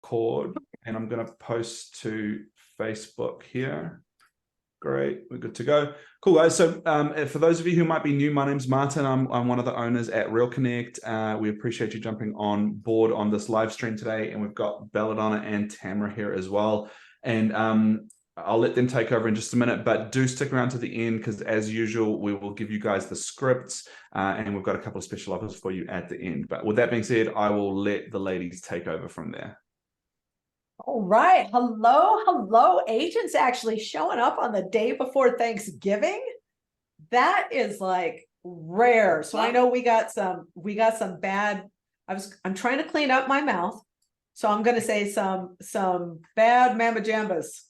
record, and I'm going to post to Facebook here. Great, we're good to go. Cool, guys. So for those of you who might be new, my name's Martin. I'm one of the owners at Real Connect. We appreciate you jumping on board on this live stream today, and we've got Belladonna and Tamara here as well. And I'll let them take over in just a minute, but do stick around to the end, because as usual, we will give you guys the scripts, and we've got a couple of special offers for you at the end. But with that being said, I will let the ladies take over from there. All right. Hello, agents actually showing up on the day before Thanksgiving. That is like rare. So I know we got some bad, I'm trying to clean up my mouth. So I'm going to say some bad mama jambas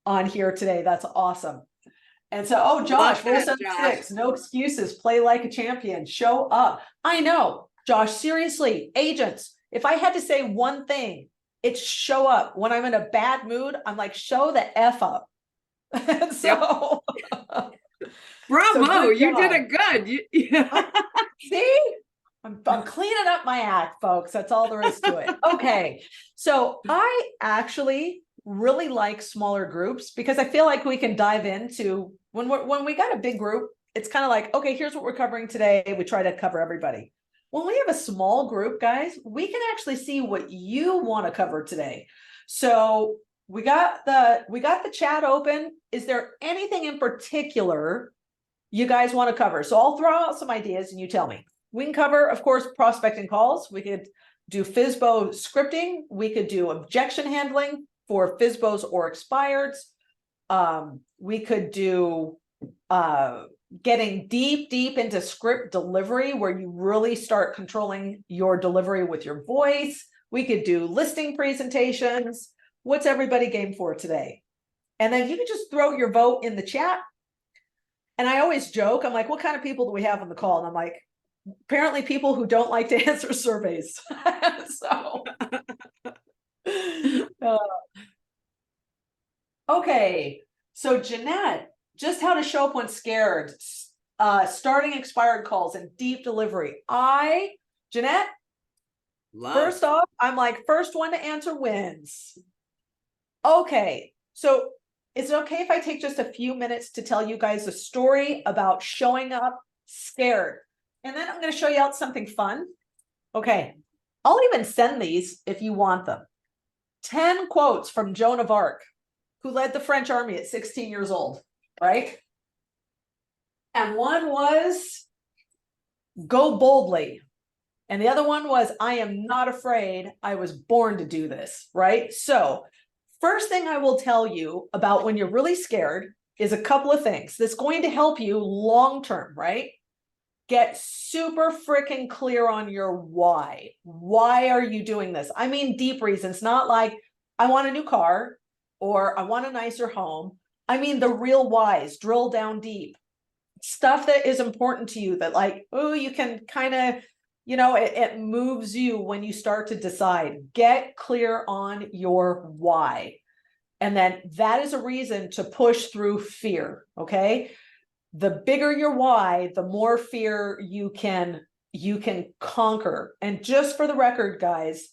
on here today. That's awesome. And so, oh, Josh, rule 76, no excuses, play like a champion, show up. I know, Josh, seriously, agents, if I had to say one thing, it's show up. When I'm in a bad mood, I'm like, show the F up. And so, bravo, so you did it good. See, I'm cleaning up my act, folks. That's all there is to it. Okay, so I actually really like smaller groups, because I feel like we can dive into when we got a big group, it's kind of like, okay, here's what we're covering today. We try to cover everybody. When we have a small group, guys, we can actually see what you want to cover today. So we got the chat open. Is there anything in particular you guys want to cover? So I'll throw out some ideas and you tell me. We can cover, of course, prospecting calls. We could do FSBO scripting. We could do objection handling for FSBOs or expireds. We could do getting deep into script delivery, where you really start controlling your delivery with your voice. We could do listing presentations. What's everybody game for today? And then you can just throw your vote in the chat. And I always joke, I'm like, what kind of people do we have on the call? And I'm like, apparently people who don't like to answer surveys. So, okay. So Jeanette, just how to show up when scared, starting expired calls and deep delivery. Jeanette, first off, I'm like, first one to answer wins. Okay, so is it okay if I take just a few minutes to tell you guys a story about showing up scared? And then I'm going to show you out something fun. Okay, I'll even send these if you want them. 10 quotes from Joan of Arc, who led the French army at 16 years old. Right? And one was, go boldly. And the other one was, I am not afraid. I was born to do this. Right? So first thing I will tell you about when you're really scared is a couple of things that's going to help you long-term, right? Get super freaking clear on your why. Why are you doing this? I mean, deep reasons, not like, I want a new car or I want a nicer home. I mean, the real whys, drill down deep. Stuff that is important to you that like, oh, you can kind of, it moves you when you start to decide. Get clear on your why. And then that is a reason to push through fear, okay? The bigger your why, the more fear you can conquer. And just for the record, guys,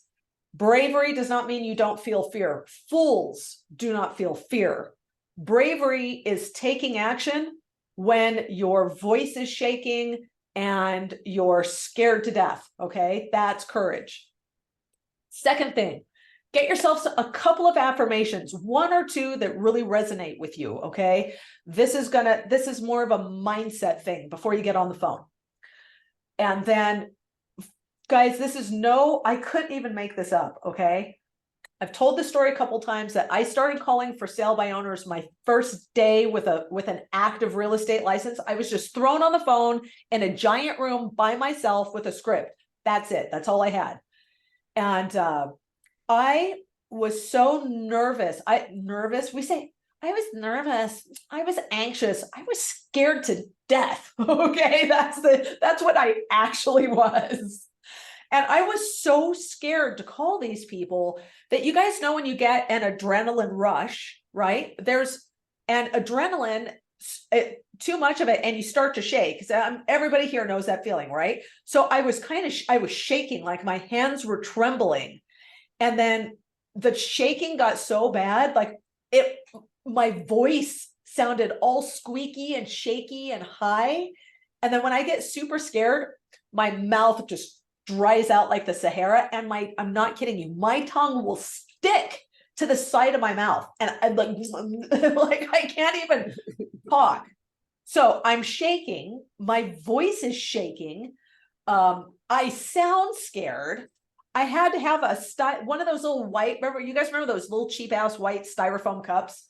bravery does not mean you don't feel fear. Fools do not feel fear. Bravery is taking action when your voice is shaking and you're scared to death, okay? That's courage. Second thing, get yourself a couple of affirmations, one or two that really resonate with you, okay? This is more of a mindset thing before you get on the phone. And then, guys, I couldn't even make this up, okay? I've told this story a couple times that I started calling for sale by owners my first day with an active real estate license. I was just thrown on the phone in a giant room by myself with a script. That's it. That's all I had. And I was so nervous. I was nervous. I was anxious. I was scared to death. Okay. That's what I actually was. And I was so scared to call these people that, you guys know, when you get an adrenaline rush, right? There's an adrenaline, too much of it, and you start to shake. Everybody here knows that feeling, right? So I was shaking, like my hands were trembling. And then the shaking got so bad, like my voice sounded all squeaky and shaky and high. And then when I get super scared, my mouth just dries out like the Sahara. And I'm not kidding you, my tongue will stick to the side of my mouth. And I'm like, like I can't even talk. So I'm shaking. My voice is shaking. I sound scared. I had to have one of those little white, you guys remember those little cheap ass white styrofoam cups?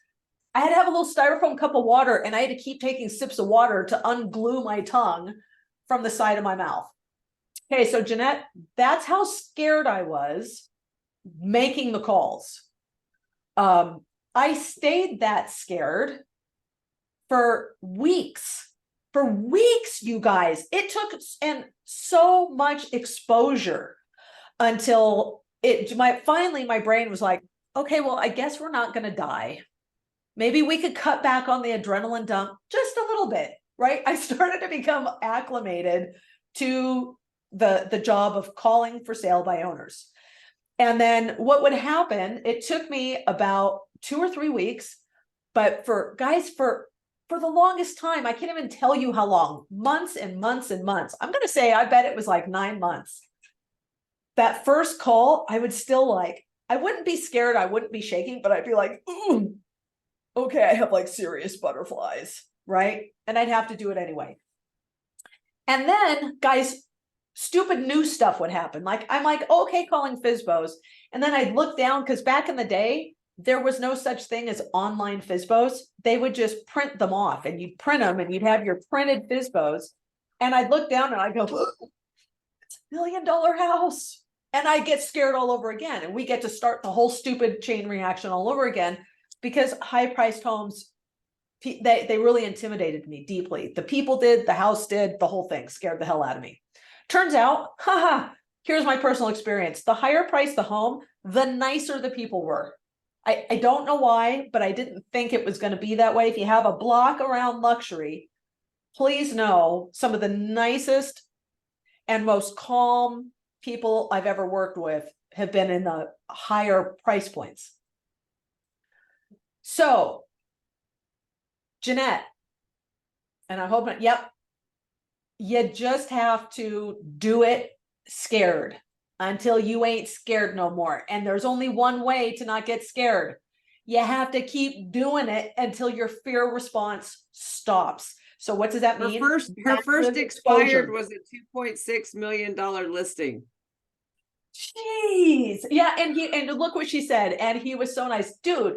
I had to have a little styrofoam cup of water, and I had to keep taking sips of water to unglue my tongue from the side of my mouth. Okay, so Jeanette, that's how scared I was making the calls. I stayed that scared for weeks. For weeks, you guys. It took so much exposure until finally my brain was like, okay, well, I guess we're not going to die. Maybe we could cut back on the adrenaline dump just a little bit, right? I started to become acclimated to the job of calling for sale by owners. And then what would happen, it took me about 2 or 3 weeks, but for the longest time, I can't even tell you how long, months and months and months. I'm going to say, I bet it was like 9 months. That first call, I would still I wouldn't be scared. I wouldn't be shaking, but I'd be like, ooh, okay, I have like serious butterflies, right? And I'd have to do it anyway. And then, guys, stupid new stuff would happen. I'm like, okay, calling FSBOs. And then I'd look down, because back in the day, there was no such thing as online FSBOs. They would just print them off, and you'd print them and you'd have your printed FSBOs. And I'd look down and I'd go, it's $1 million house. And I get scared all over again. And we get to start the whole stupid chain reaction all over again, because high-priced homes, they really intimidated me deeply. The people did, the house did, the whole thing scared the hell out of me. Turns out, here's my personal experience. The higher price the home, the nicer the people were. I don't know why, but I didn't think it was going to be that way. If you have a block around luxury, please know some of the nicest and most calm people I've ever worked with have been in the higher price points. So, Jeanette, and I hope, yep, you just have to do it scared until you ain't scared no more. And there's only one way to not get scared. You have to keep doing it until your fear response stops. So what does that mean? Her first expired was a $2.6 million listing. Jeez. Yeah, and look what she said. And he was so nice. Dude,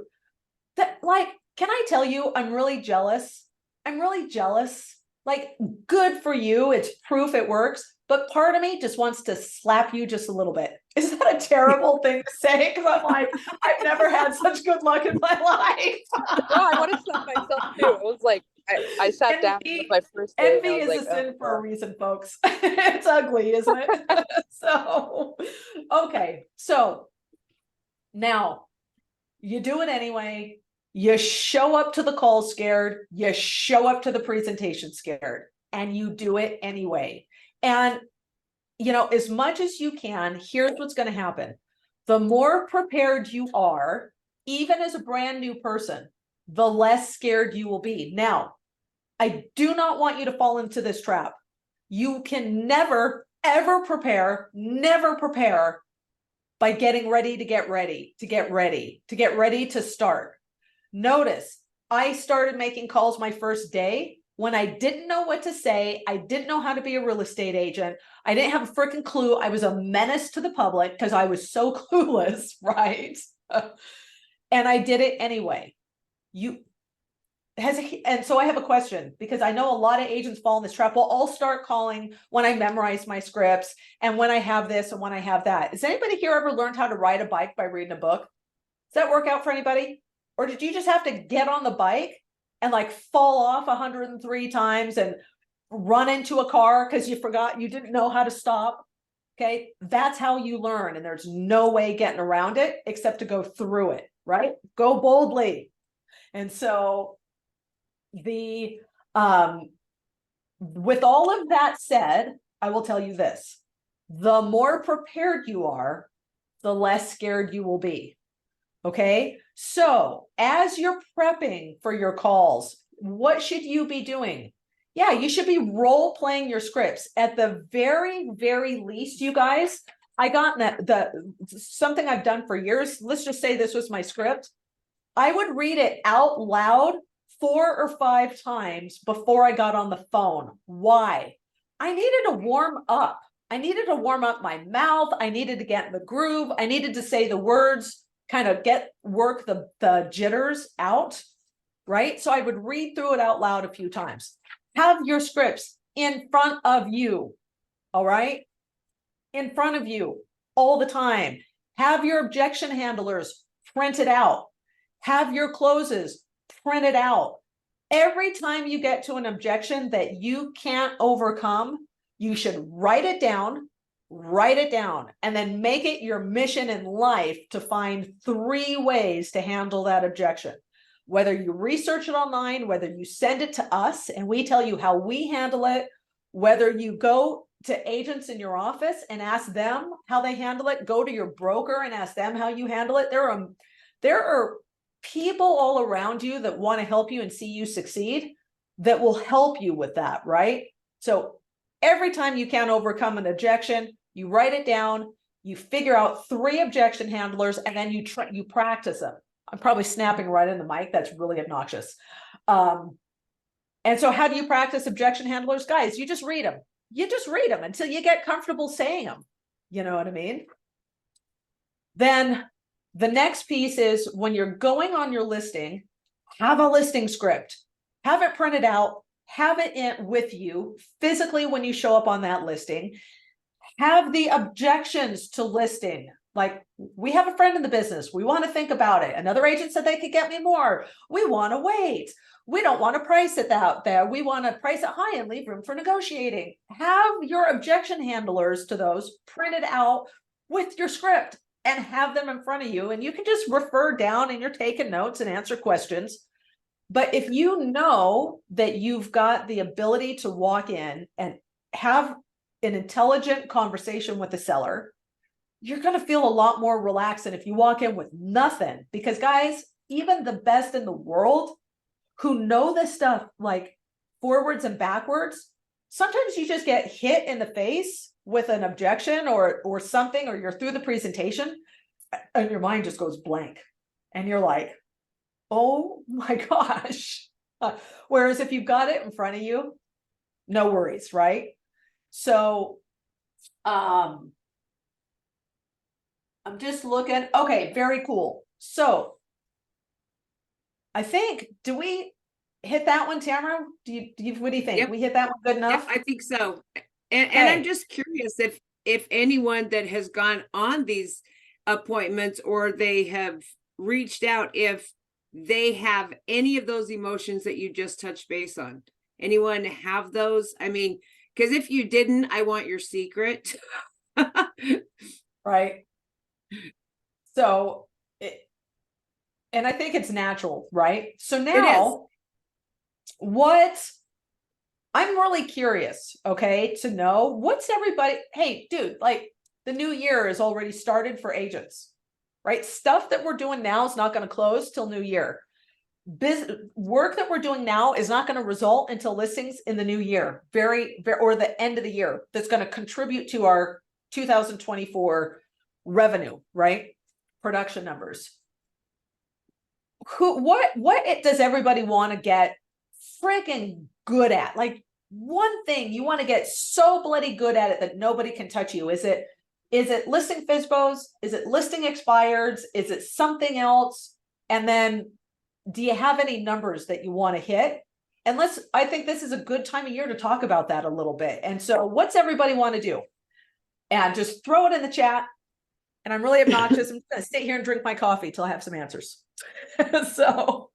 can I tell you, I'm really jealous. I'm really jealous. Good for you. It's proof it works. But part of me just wants to slap you just a little bit. Is that a terrible thing to say? Because I'm like, I've never had such good luck in my life. No, I want to slap myself too. I was like, I sat down with my first day. Envy is a sin for a reason, folks. It's ugly, isn't it? So, okay. So now you do it anyway. You show up to the call scared. You show up to the presentation scared, and you do it anyway. And, as much as you can, here's what's going to happen. The more prepared you are, even as a brand new person, the less scared you will be. Now, I do not want you to fall into this trap. You can never, ever prepare by getting ready to get ready, to get ready to start. Notice, I started making calls my first day when I didn't know what to say. I didn't know how to be a real estate agent. I didn't have a freaking clue. I was a menace to the public because I was so clueless, right? And I did it anyway. And so I have a question, because I know a lot of agents fall in this trap. Well, I'll start calling when I memorize my scripts and when I have this and when I have that. Has anybody here ever learned how to ride a bike by reading a book? Does that work out for anybody? Or did you just have to get on the bike and fall off 103 times and run into a car because you didn't know how to stop? Okay, that's how you learn. And there's no way getting around it except to go through it, right? Go boldly. And so with all of that said, I will tell you this: the more prepared you are, the less scared you will be. Okay, so as you're prepping for your calls, what should you be doing? Yeah, you should be role playing your scripts. At the very, very least, you guys, I got something I've done for years. Let's just say this was my script. I would read it out loud 4 or 5 times before I got on the phone. Why? I needed to warm up. I needed to warm up my mouth. I needed to get in the groove. I needed to say the words, kind of work the jitters out, right? So I would read through it out loud a few times. Have your scripts in front of you, all right? In front of you all the time. Have your objection handlers printed out. Have your closes printed out. Every time you get to an objection that you can't overcome, you should write it down, and then make it your mission in life to find 3 ways to handle that objection. Whether you research it online, whether you send it to us and we tell you how we handle it, whether you go to agents in your office and ask them how they handle it, go to your broker and ask them how you handle it. There are people all around you that want to help you and see you succeed that will help you with that, right? So every time you can't overcome an objection, you write it down, you figure out 3 objection handlers, and then you practice them. I'm probably snapping right in the mic. That's really obnoxious. And so how do you practice objection handlers? Guys, you just read them. You just read them until you get comfortable saying them. You know what I mean? Then the next piece is when you're going on your listing, have a listing script, have it printed out, have it in with you physically when you show up on that listing, have the objections to listing. Like, we have a friend in the business. We want to think about it. Another agent said they could get me more. We want to wait. We don't want to price it out there. We want to price it high and leave room for negotiating. Have your objection handlers to those printed out with your script and have them in front of you. And you can just refer down and you're taking notes and answer questions. But if you know that you've got the ability to walk in and have an intelligent conversation with the seller, you're going to feel a lot more relaxed than if you walk in with nothing. Because guys, even the best in the world who know this stuff like forwards and backwards, sometimes you just get hit in the face with an objection or something, or you're through the presentation and your mind just goes blank and you're like, oh my gosh. Whereas if you've got it in front of you, no worries, right? So I'm just looking. Okay, very cool. So I think, do we hit that one, Tamara? What do you think? Yep. We hit that one good enough? Yep, I think so. And I'm just curious if anyone that has gone on these appointments or they have reached out, if they have any of those emotions that you just touched base on. Anyone have those? I mean, because if you didn't, I want your secret. Right. So, and I think it's natural, right? So now, I'm really curious, okay, to know what's everybody, hey, dude, like the new year is already started for agents, right? Stuff that we're doing now is not going to close till new year. Work that we're doing now is not going to result until listings in the new year, or the end of the year. That's going to contribute to our 2024 revenue, right? Production numbers. What does everybody want to get freaking good at? Like, one thing you want to get so bloody good at it that nobody can touch you. Is it listing FSBOs? Is it listing expireds? Is it something else? And then, do you have any numbers that you want to hit? And I think this is a good time of year to talk about that a little bit. And so what's everybody want to do? And just throw it in the chat. And I'm really obnoxious. I'm going to sit here and drink my coffee till I have some answers. So.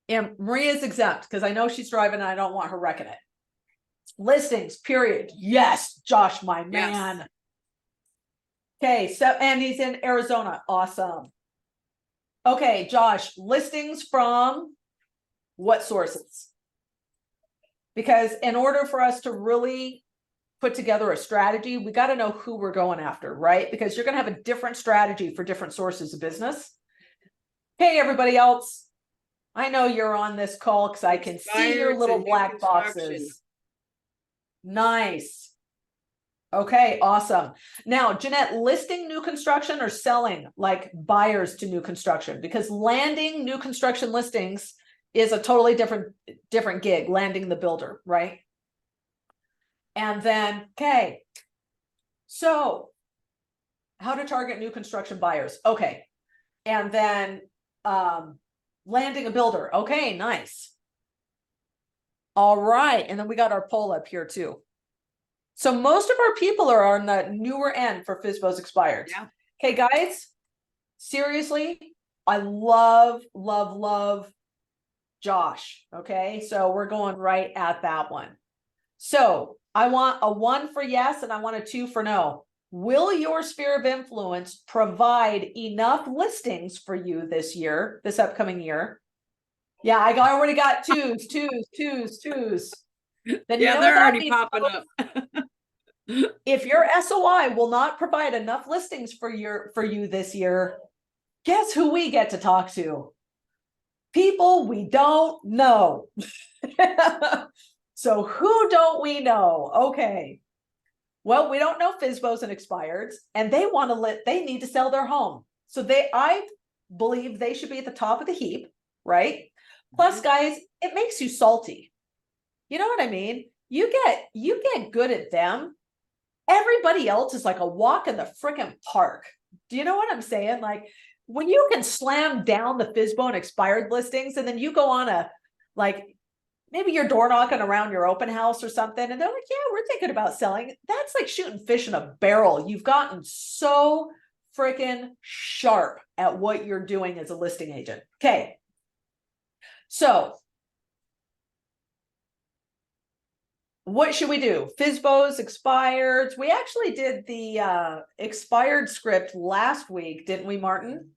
And Maria's exempt because I know she's driving and I don't want her wrecking it. Listings, period. Yes, Josh, my man. Yes. Okay, so, and he's in Arizona. Awesome. Okay, Josh, listings from what sources? Because in order for us to really put together a strategy, we got to know who we're going after, right? Because you're going to have a different strategy for different sources of business. Hey, everybody else, I know you're on this call because I can see your Expired little to new black construction. boxes. Nice. Okay, awesome. Now, Jeanette, listing new construction or selling like buyers to new construction? Because landing new construction listings is a totally different gig, landing the builder, right? And then, okay, so how to target new construction buyers. Okay. And then landing a builder. Okay, nice. All right. And then we got our poll up here too. So most of our people are on the newer end for FSBOs expired. Yeah. Okay, guys, seriously, I love Josh. Okay, so we're going right at that one. So I want a 1 for yes, and I want a 2 for no. Will your sphere of influence provide enough listings for you this year, this upcoming year? Yeah, I already got twos. Then Yeah, they're already popping up. If your SOI will not provide enough listings for you this year, guess who we get to talk to? People we don't know. So who don't we know? Okay. Well, we don't know FSBOs and expireds, and they want to they need to sell their home. So I believe they should be at the top of the heap, right? Plus, guys, it makes you salty. You know what I mean? You get good at them. Everybody else is like a walk in the freaking park. Do you know what I'm saying? Like when you can slam down the FSBO and expired listings, and then you go on maybe you're door knocking around your open house or something, and they're like, yeah, we're thinking about selling. That's like shooting fish in a barrel. You've gotten so freaking sharp at what you're doing as a listing agent. Okay. So what should we do? FSBOs, expireds. We actually did the expired script last week, didn't we, Martin?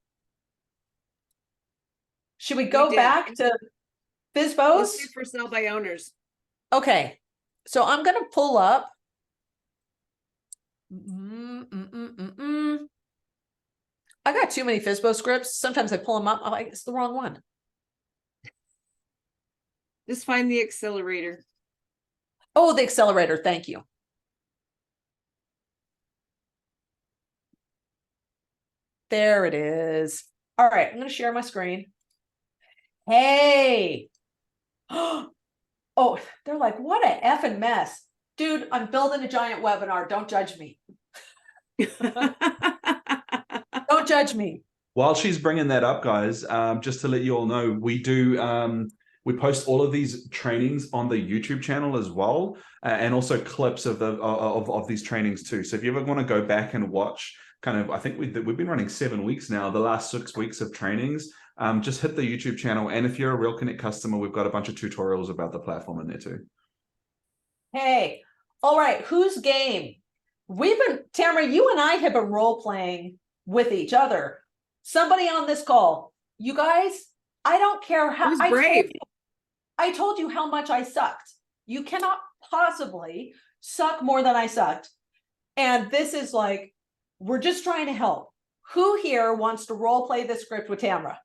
Should we go back to FSBOs? Let's do for sale by owners. Okay, so I'm going to pull up. I got too many FSBO scripts. Sometimes I pull them up. I'm like, it's the wrong one. Just find the accelerator. Oh, the accelerator. Thank you. There it is. All right, I'm going to share my screen. Hey. Oh, they're like, what a effing mess. Dude, I'm building a giant webinar. Don't judge me. Don't judge me. While she's bringing that up, guys, just to let you all know, we do we post all of these trainings on the YouTube channel as well, and also clips of these trainings too. So if you ever want to go back and watch, kind of, I think we've been running 7 weeks now, the last 6 weeks of trainings. Just hit the YouTube channel, and if you're a Real Connect customer, we've got a bunch of tutorials about the platform in there too. Hey, all right, who's game? Tamara, you and I have been role playing with each other. Somebody on this call, you guys, I don't care how. Who's brave? I told you how much I sucked. You cannot possibly suck more than I sucked. And this is like, we're just trying to help. Who here wants to role play this script with Tamara?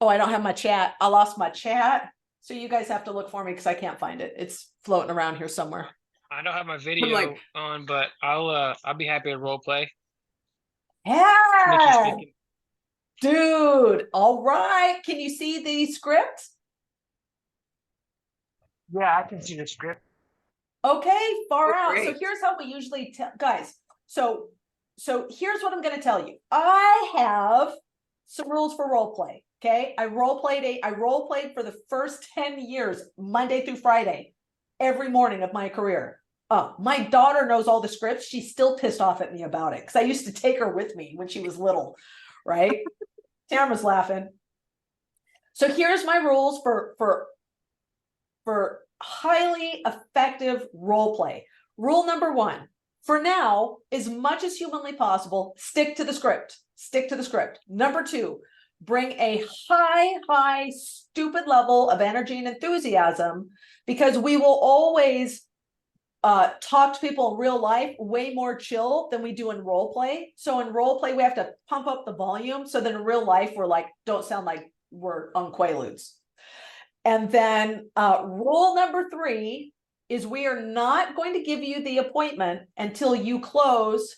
Oh, I don't have my chat. I lost my chat. So you guys have to look for me because I can't find it. It's floating around here somewhere. I don't have my video on, but I'll be happy to role play. Yeah. Dude, all right. Can you see the script? Yeah, I can see the script. Okay, far out. Great. So here's how we usually tell guys. So here's what I'm going to tell you. I have some rules for role play. Okay, I role played for the first 10 years, Monday through Friday, every morning of my career. My daughter knows all the scripts. She's still pissed off at me about it because I used to take her with me when she was little, right? Tamara's laughing. So here's my rules for highly effective role play. Rule number 1, for now, as much as humanly possible, stick to the script. Stick to the script. Number 2, bring a high, stupid level of energy and enthusiasm, because we will always talk to people in real life way more chill than we do in role play. So in role play, we have to pump up the volume. So then in real life, we're like, don't sound like we're on Quaaludes. And then rule number 3 is we are not going to give you the appointment until you close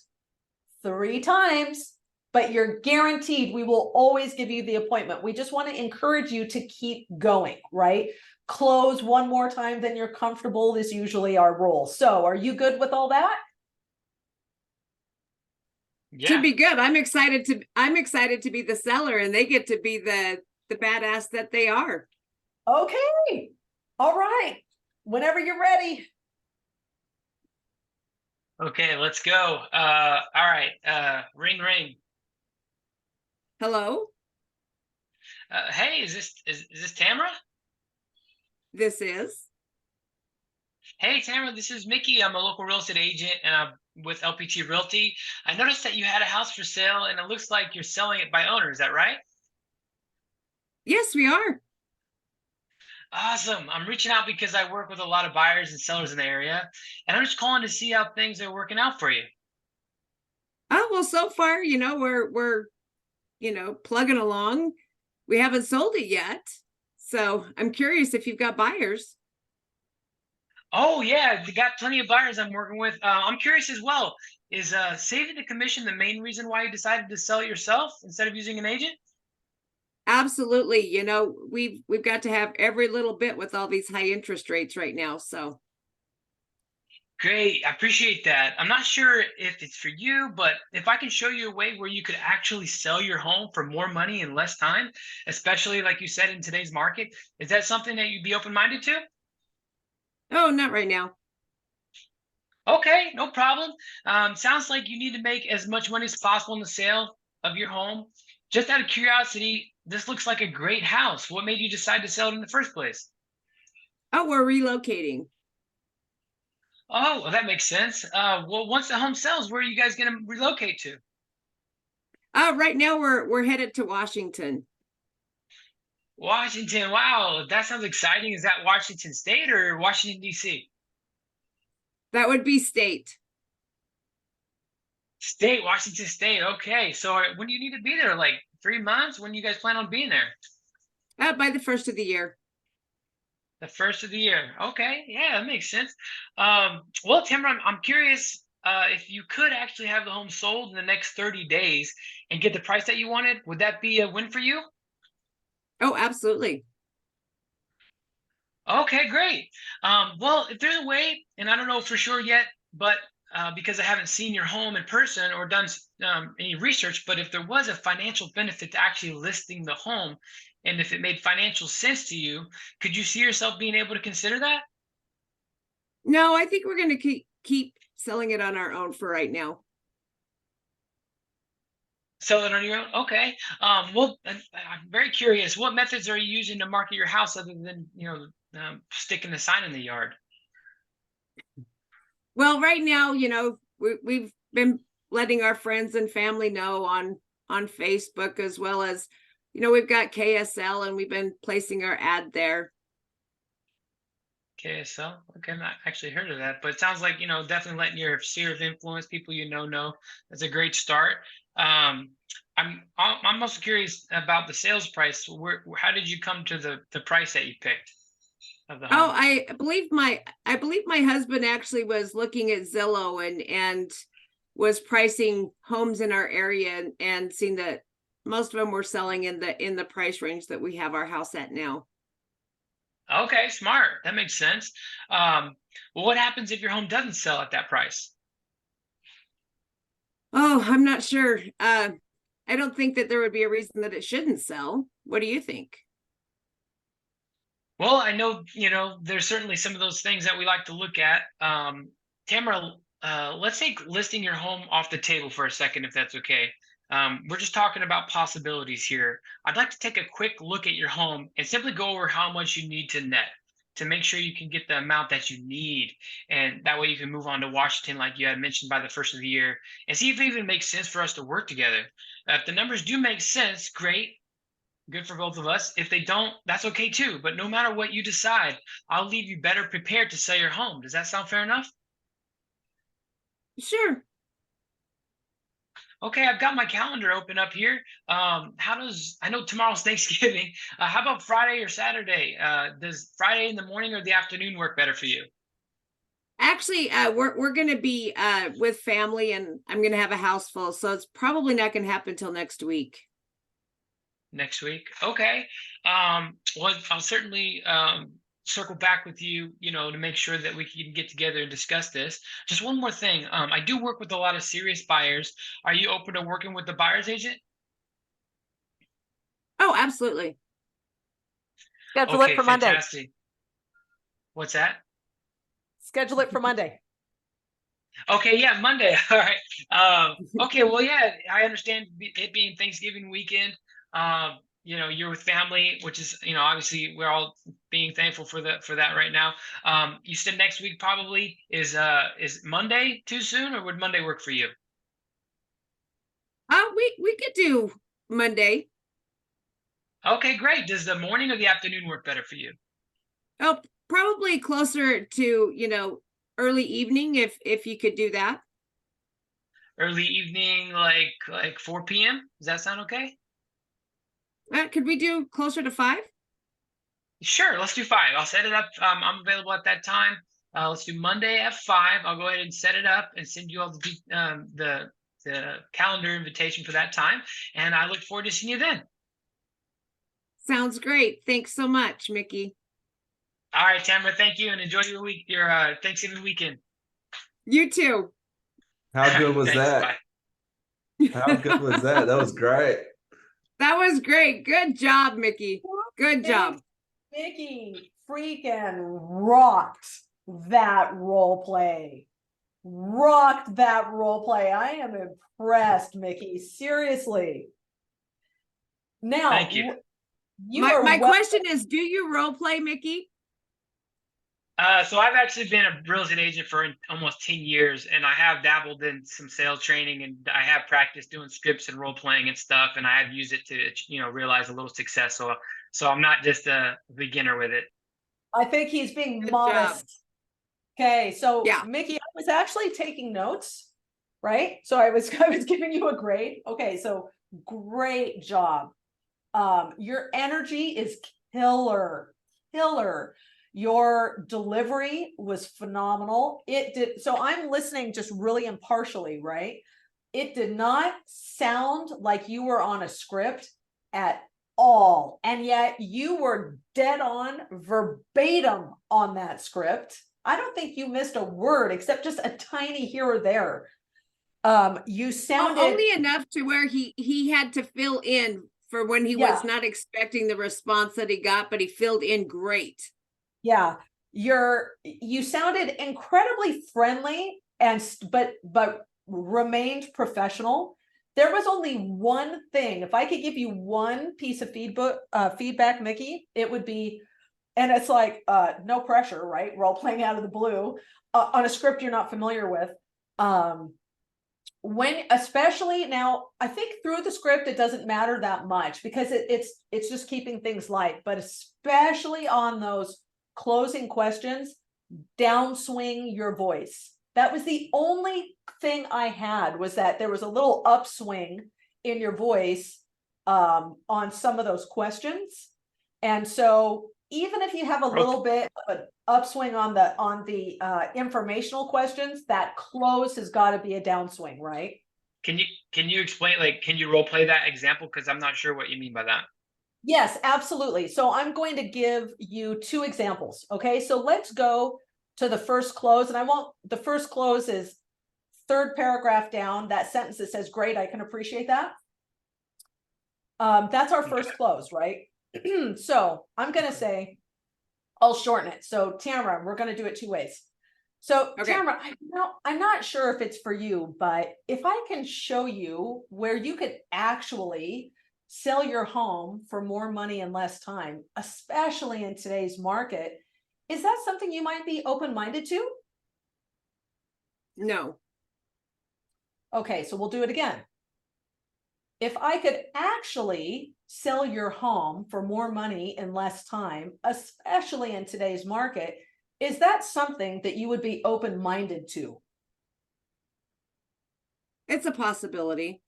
3 times, but you're guaranteed we will always give you the appointment. We just want to encourage you to keep going, right? Close 1 more time than you're comfortable is usually our rule. So are you good with all that? Yeah. Should be good. I'm excited to be the seller and they get to be the badass that they are. Okay. All right. Whenever you're ready. Okay, let's go. All right. Ring, ring. Hello, Hey, is this Tamara? this is. Hey, Tamara, this is Mickey. I'm a local real estate agent and I'm with LPT Realty. I noticed that you had a house for sale and it looks like you're selling it by owner. Is that right? Yes, we are. Awesome. I'm reaching out because I work with a lot of buyers and sellers in the area, and I'm just calling to see how things are working out for you. Oh, well, so far, we're plugging along. We haven't sold it yet. So I'm curious if you've got buyers. Oh yeah, they got plenty of buyers I'm working with. I'm curious as well. Is saving the commission the main reason why you decided to sell it yourself instead of using an agent? Absolutely. We've got to have every little bit with all these high interest rates right now. So Great, I appreciate that. I'm not sure if it's for you, but if I can show you a way where you could actually sell your home for more money in less time, especially like you said in today's market, is that something that you'd be open-minded to? oh, not right now. Okay, no problem. Sounds like you need to make as much money as possible in the sale of your home. Just out of curiosity, this looks like a great house. What made you decide to sell it in the first place? Oh, we're relocating. Oh, well, that makes sense. Well, once the home sells, where are you guys going to relocate to? Right now we're headed to Washington. Washington. Wow, that sounds exciting. Is that Washington State or Washington, D.C.? That would be state. State, Washington State. Okay, so when do you need to be there? Like 3 months? When do you guys plan on being there? By the first of the year. The first of the year. Okay, yeah, that makes sense. Well, Timber, I'm curious if you could actually have the home sold in the next 30 days and get the price that you wanted, would that be a win for you? Oh, absolutely. Okay, great. Well, if there's a way, and I don't know for sure yet, but because I haven't seen your home in person or done any research, but if there was a financial benefit to actually listing the home, and if it made financial sense to you, could you see yourself being able to consider that? No, I think we're going to keep selling it on our own for right now. Sell it on your own? Okay. Well, I'm very curious. What methods are you using to market your house other than, sticking the sign in the yard? Well, right now, we've been letting our friends and family know on Facebook, as well as, we've got KSL and we've been placing our ad there. KSL? Okay, I've not actually heard of that, but it sounds like, definitely letting your sphere of influence, people know. That's a great start. I'm also curious about the sales price. How did you come to the price that you picked of the home? Oh, I believe my husband actually was looking at Zillow and was pricing homes in our area and seeing that most of them were selling in the price range that we have our house at now. Okay, smart. That makes sense. Well, what happens if your home doesn't sell at that price? Oh, I'm not sure. I don't think that there would be a reason that it shouldn't sell. What do you think? Well, I know, there's certainly some of those things that we like to look at. Tamara, let's take listing your home off the table for a second, if that's okay. We're just talking about possibilities here. I'd like to take a quick look at your home and simply go over how much you need to net to make sure you can get the amount that you need. And that way you can move on to Washington, like you had mentioned, by the first of the year, and see if it even makes sense for us to work together. If the numbers do make sense, great. Good for both of us. If they don't, that's okay too. But no matter what you decide, I'll leave you better prepared to sell your home. Does that sound fair enough? Sure. Okay, I've got my calendar open up here. I know tomorrow's Thanksgiving. How about Friday or Saturday? Does Friday in the morning or the afternoon work better for you? Actually, we're gonna be with family, and I'm gonna have a house full, so it's probably not gonna happen until next week. Next week. Okay. Well, I'll certainly circle back with you, to make sure that we can get together and discuss this. Just one more thing. I do work with a lot of serious buyers. Are you open to working with the buyer's agent? Oh, absolutely. Schedule it Okay, for Monday. fantastic. What's that? Schedule it for Monday. Okay, yeah, Monday. All right. Okay, well, yeah, I understand it being Thanksgiving weekend. You're with family, which is, obviously we're all being thankful for that right now. You said next week probably is Monday too soon, or would Monday work for you? We could do Monday. Okay, great. Does the morning or the afternoon work better for you? Oh, probably closer to, early evening if you could do that. Early evening, like 4 p.m. Does that sound okay? Could we do closer to 5? Sure, let's do 5. I'll set it up. I'm available at that time. Let's do Monday at 5. I'll go ahead and set it up and send you all the calendar invitation for that time. And I look forward to seeing you then. Sounds great. Thanks so much, Mickey. All right, Tamara, thank you, and enjoy your Thanksgiving weekend. You too. How good was Thanks, that? bye. How good was that? That was great. That was great. Good job, Mickey. Good job. Mickey freaking rocked that role play. Rocked that role play. I am impressed, Mickey. Seriously. Now, Thank you. My question is, do you role play, Mickey? So I've actually been a real estate agent for almost 10 years, and I have dabbled in some sales training, and I have practiced doing scripts and role playing and stuff, and I have used it to, realize a little success. So I'm not just a beginner with it. I think he's being Good modest. job. Okay, so Yeah. Mickey, I was actually taking notes, right? So I was giving you a grade. Okay, so great job. Your energy is killer. Your delivery was phenomenal. It did. So I'm listening just really impartially, right? It did not sound like you were on a script at all. And yet you were dead on verbatim on that script. I don't think you missed a word except just a tiny here or there. You sounded only enough to where he had to fill in for when he was not expecting the response that he got, but he filled in great. Yeah, you sounded incredibly friendly but remained professional. There was only one thing. If I could give you one piece of feedback, Mickey, it would be, and it's like no pressure, right? Role playing out of the blue on a script you're not familiar with. When especially now, I think through the script it doesn't matter that much because it's just keeping things light, but especially on those closing questions, downswing your voice. That was the only thing I had, was that there was a little upswing in your voice on some of those questions. And so even if you have a little bit of an upswing on the informational questions, that close has got to be a downswing, right? Can you explain, can you role play that example? Because I'm not sure what you mean by that. Yes, absolutely. So I'm going to give you 2 examples. Okay, so let's go to the first close, and the first close is 3rd paragraph down, that sentence that says, great, I can appreciate that. That's our first close, right? So I'm going to say, I'll shorten it. So Tamara, we're going to do it 2 ways. So Tamara, I'm not sure if it's for you, but if I can show you where you could actually sell your home for more money in less time, especially in today's market, is that something you might be open-minded to? No. Okay, so we'll do it again. If I could actually sell your home for more money in less time, especially in today's market, is that something that you would be open-minded to? It's a possibility.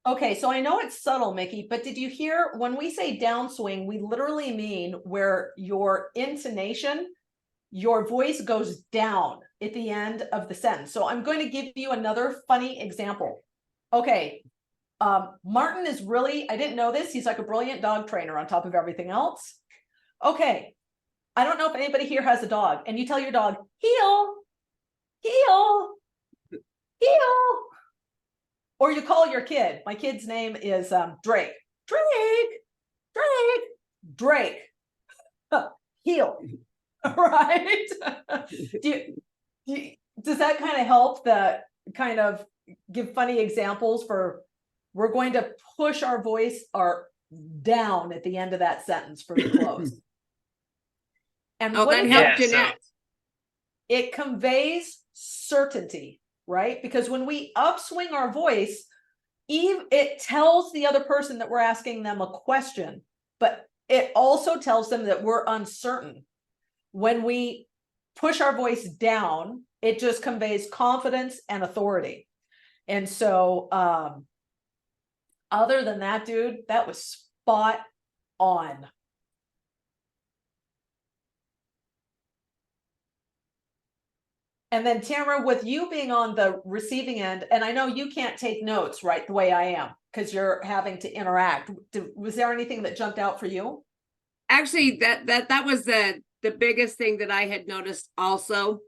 Okay, so I know it's subtle, Mickey, but did you hear when we say downswing, we literally mean where your intonation, your voice goes down at the end of the sentence. So I'm going to give you another funny example. Okay, Martin is really, I didn't know this, he's like a brilliant dog trainer on top of everything else. Okay, I don't know if anybody here has a dog, and you tell your dog, heel, heel, heel. Or you call your kid. My kid's name is Drake. Drake. Heel. Right? Does that kind of help the kind of give funny examples for we're going to push our voice down at the end of that sentence for the close. And Oh, what that it helped, does, Jeanette. it conveys certainty, right? Because when we upswing our voice, it tells the other person that we're asking them a question, but it also tells them that we're uncertain. When we push our voice down, it just conveys confidence and authority. And so, other than that, dude, that was spot on. And then Tamara, with you being on the receiving end, and I know you can't take notes, right, the way I am, because you're having to interact. Was there anything that jumped out for you? Actually, that was the biggest thing that I had noticed also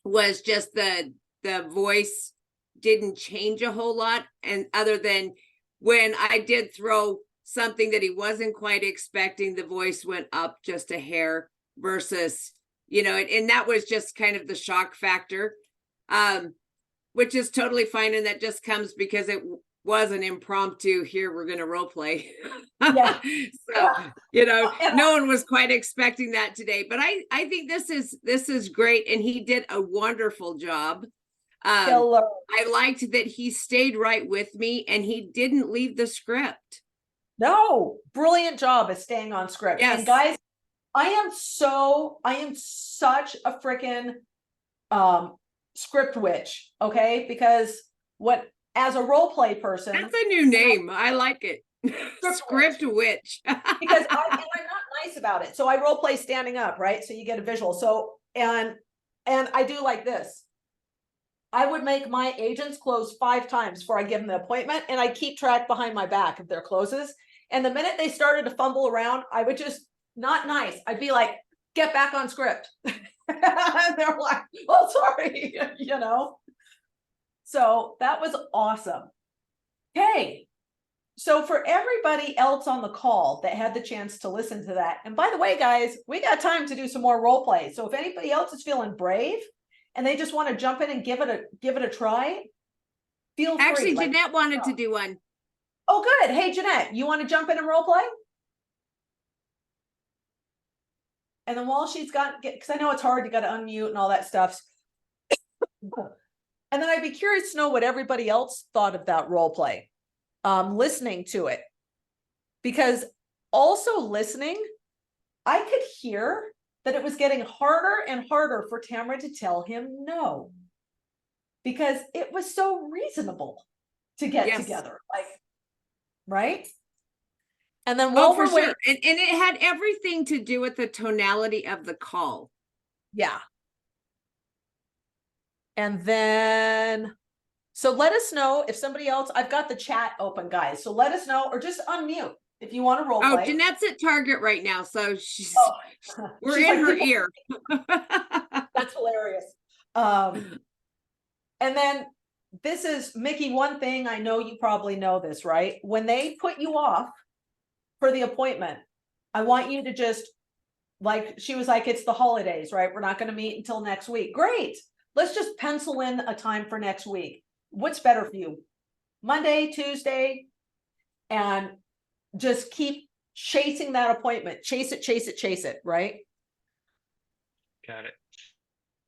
was just the voice didn't change a whole lot. And other than when I did throw something that he wasn't quite expecting, the voice went up just a hair versus, you know, and that was just kind of the shock factor, which is totally fine. And that just comes because it was an impromptu, here, we're going to role play. Yeah. So, you know, no one was quite expecting that today, but I think this is great. And he did a wonderful job. Killer. I liked that he stayed right with me and he didn't leave the script. No, brilliant job at staying on script. Yes. And guys, I am such a freaking script witch, okay? Because as a role play person, That's a new name. I like it. Script witch. because I'm not nice about it. So I role play standing up, right? So you get a visual. So and I do like this. I would make my agents close 5 times before I give them the appointment, and I keep track behind my back of their closes. And the minute they started to fumble around, I would just not nice. I'd be like, get back on script. And they're like, oh, sorry, you know. So that was awesome. Okay. So for everybody else on the call that had the chance to listen to that, and by the way, guys, we got time to do some more role play. So if anybody else is feeling brave and they just want to jump in and give it a try, feel free. Actually, Jeanette wanted to do one. Oh, good. Hey, Jeanette, you want to jump in and role play? And then while she's because I know it's hard, you got to unmute and all that stuff. And then I'd be curious to know what everybody else thought of that role play, listening to it. Because also listening, I could hear that it was getting harder and harder for Tamara to tell him no. Because it was so reasonable to get together. Like, right? And then for sure. And it had everything to do with the tonality of the call. Yeah. And then, so let us know if somebody else, I've got the chat open, guys. So let us know, or just unmute if you want to role play. Oh, Jeanette's at Target right now. So we're she's in like, her ear. That's hilarious. And then this is, Mickey, one thing, I know you probably know this, right? When they put you off for the appointment, I want you to just, like, she was like, it's the holidays, right? We're not going to meet until next week. Great. Let's just pencil in a time for next week. What's better for you? Monday, Tuesday, and just keep chasing that appointment. Chase it, right? Got it.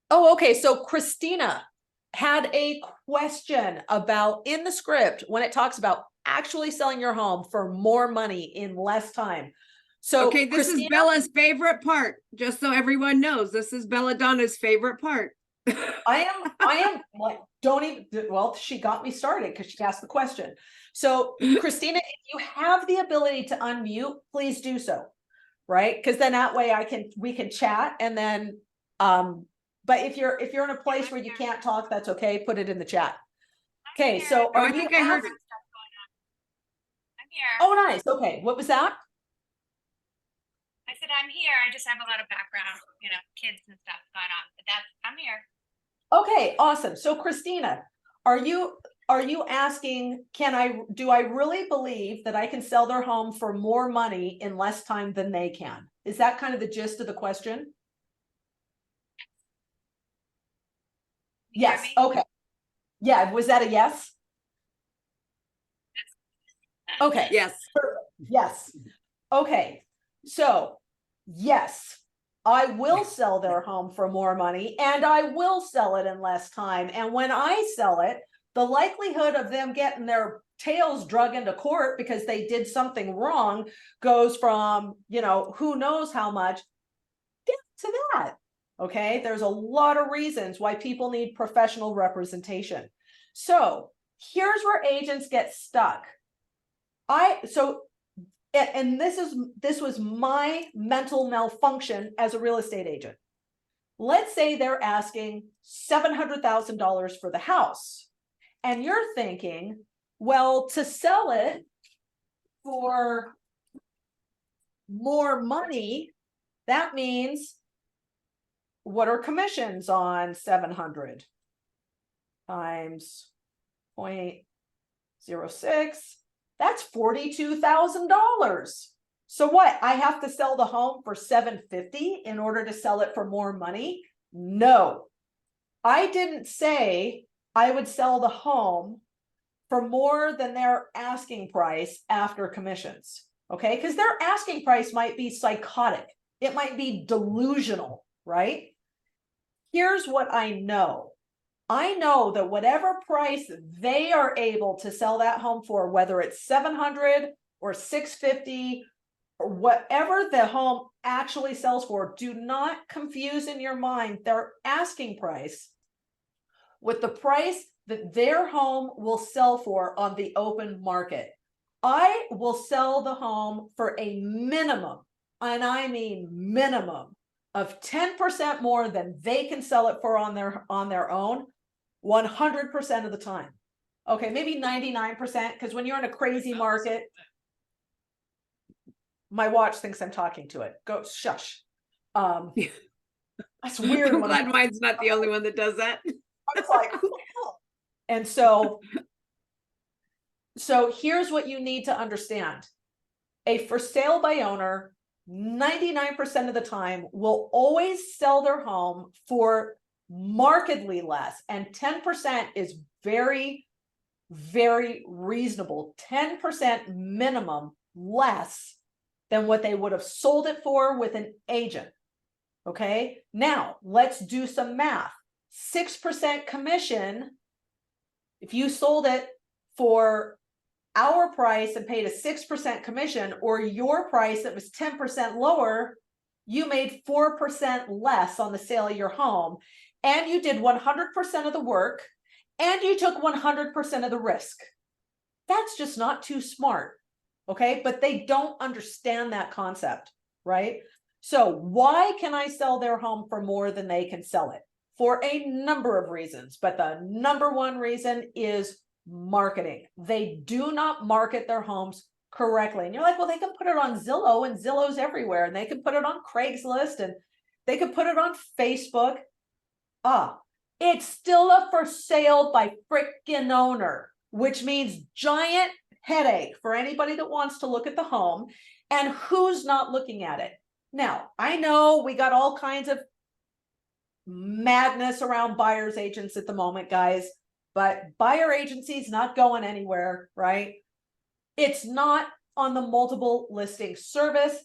Oh, okay. So Christina had a question about in the script when it talks about actually selling your home for more money in less time. So okay, this is Bella's favorite part. Just so everyone knows, this is Belladonna's favorite part. I am like, don't even, well, she got me started because she asked the question. So Christina, if you have the ability to unmute, please do so. Right? Because then that way we can chat and then, but if you're in a place where you can't talk, that's okay. Put it in the chat. Okay. So I think I heard it. I'm here. Oh, nice. Okay. What was that? I said I'm here. I just have a lot of background, kids and stuff going on. But I'm here. Okay, awesome. So Christina, are you asking, do I really believe that I can sell their home for more money in less time than they can? Is that kind of the gist of the question? You hear Yes. me? Okay. Yeah. Was that a yes? Okay. Yes. Yes. Okay. So yes, I will sell their home for more money and I will sell it in less time. And when I sell it, the likelihood of them getting their tails drug into court because they did something wrong goes from, who knows how much down to that. Okay. There's a lot of reasons why people need professional representation. So here's where agents get stuck. And this was my mental malfunction as a real estate agent. Let's say they're asking $700,000 for the house. And you're thinking, well, to sell it for more money, that means what are commissions on 700 times 0.06? That's $42,000. So what? I have to sell the home for $750 in order to sell it for more money? No, I didn't say I would sell the home for more than their asking price after commissions. Okay, because their asking price might be psychotic. It might be delusional, right? Here's what I know. I know that whatever price they are able to sell that home for, whether it's 700 or 650 or whatever the home actually sells for, do not confuse in your mind their asking price with the price that their home will sell for on the open market. I will sell the home for a minimum, and I mean minimum, of 10% more than they can sell it for on their own, 100% of the time. Okay, maybe 99%, because when you're in a crazy market, my watch thinks I'm talking to it. Go shush. That's weird. I'm glad mine's not the only one that does that. I was like, who the hell? And so here's what you need to understand. A for sale by owner, 99% of the time will always sell their home for markedly less. And 10% is very, very reasonable. 10% minimum less than what they would have sold it for with an agent. Okay, now let's do some math. 6% commission. If you sold it for our price and paid a 6% commission, or your price that was 10% lower, you made 4% less on the sale of your home. And you did 100% of the work, and you took 100% of the risk. That's just not too smart. Okay, but they don't understand that concept, right? So why can I sell their home for more than they can sell it? For a number of reasons, but the number one reason is marketing. They do not market their homes correctly. And you're like, well, they can put it on Zillow, and Zillow's everywhere, and they can put it on Craigslist, and they can put it on Facebook. It's still a for sale by frickin' owner, which means giant headache for anybody that wants to look at the home. And who's not looking at it? Now, I know we got all kinds of madness around buyer's agents at the moment, guys, but buyer agency's not going anywhere, right? It's not on the multiple listing service.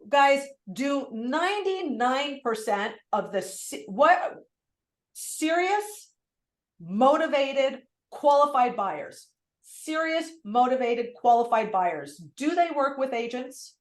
Guys, do 99% of the serious, motivated, qualified buyers. Serious, motivated, qualified buyers. Do they work with agents?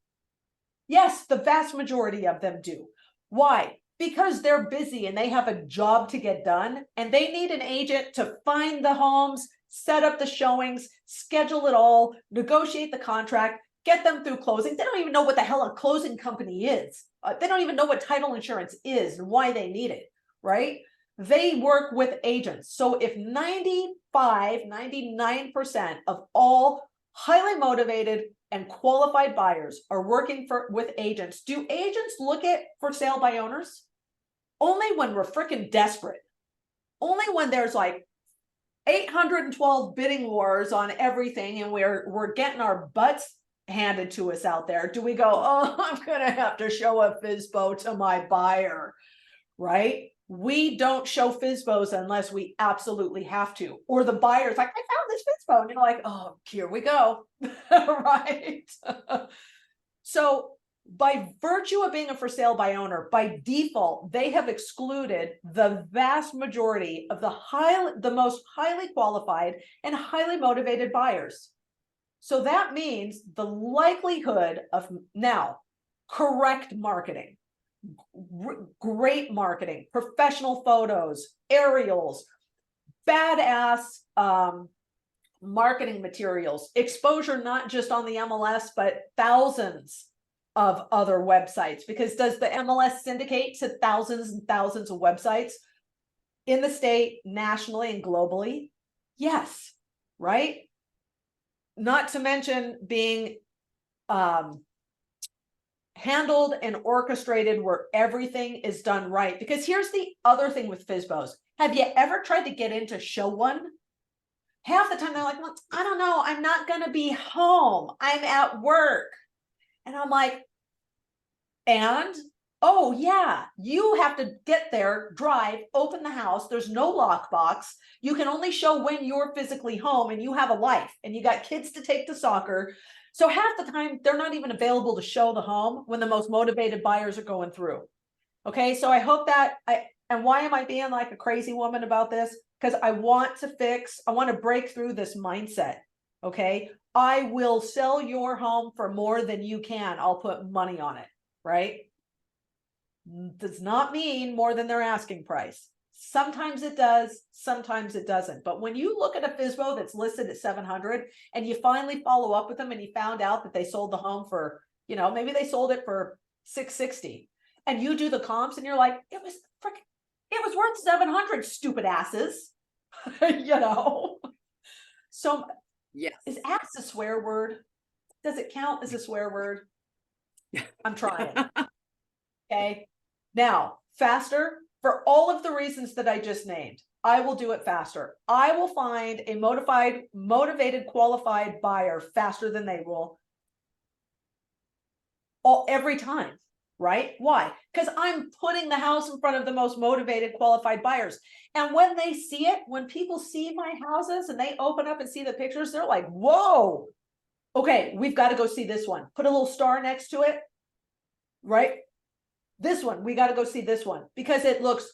Yes, the vast majority of them do. Why? because they're busy and they have a job to get done, and they need an agent to find the homes, set up the showings, schedule it all, negotiate the contract, get them through closing. They don't even know what the hell a closing company is. They don't even know what title insurance is and why they need it, right? They work with agents. So if 99% of all highly motivated and qualified buyers are working with agents, do agents look at for sale by owners? Only when we're freaking desperate. Only when there's like 812 bidding wars on everything and we're getting our butts handed to us out there do we go, oh, I'm gonna have to show a FSBO to my buyer, right? We don't show FSBOs unless we absolutely have to, or the buyer's like, I found this FSBO, and you're like, oh, here we go. Right? So by virtue of being a for sale by owner, by default, they have excluded the vast majority of the most highly qualified and highly motivated buyers. So that means the likelihood of now correct marketing, great marketing, professional photos, aerials, badass marketing materials, exposure not just on the MLS, but thousands of other websites. Because does the MLS syndicate to thousands and thousands of websites in the state, nationally, and globally? Yes, right? Not to mention being handled and orchestrated where everything is done right. Because here's the other thing with FSBOs. Have you ever tried to get in to show one? Half the time they're like, well, I don't know, I'm not going to be home. I'm at work. And I'm like, and oh yeah, you have to get there, drive, open the house. There's no lockbox. You can only show when you're physically home, and you have a life and you got kids to take to soccer. So half the time they're not even available to show the home when the most motivated buyers are going through. Okay, so I hope that and why am I being like a crazy woman about this? Because I want to break through this mindset. Okay, I will sell your home for more than you can. I'll put money on it, right? Does not mean more than their asking price. Sometimes it does, sometimes it doesn't. But when you look at a FSBO that's listed at 700 and you finally follow up with them and you found out that they sold the home for, maybe they sold it for 660, and you do the comps and you're like, it was worth 700, stupid asses. So Yes. Is ass a swear word? Does it count as a swear word? I'm trying. Okay. Now, faster, for all of the reasons that I just named, I will do it faster. I will find a motivated, qualified buyer faster than they will every time, right? Why? Because I'm putting the house in front of the most motivated, qualified buyers. And when they see it, when people see my houses and they open up and see the pictures, they're like, whoa, okay, we've got to go see this one. Put a little star next to it, right? This one, we got to go see this one because it looks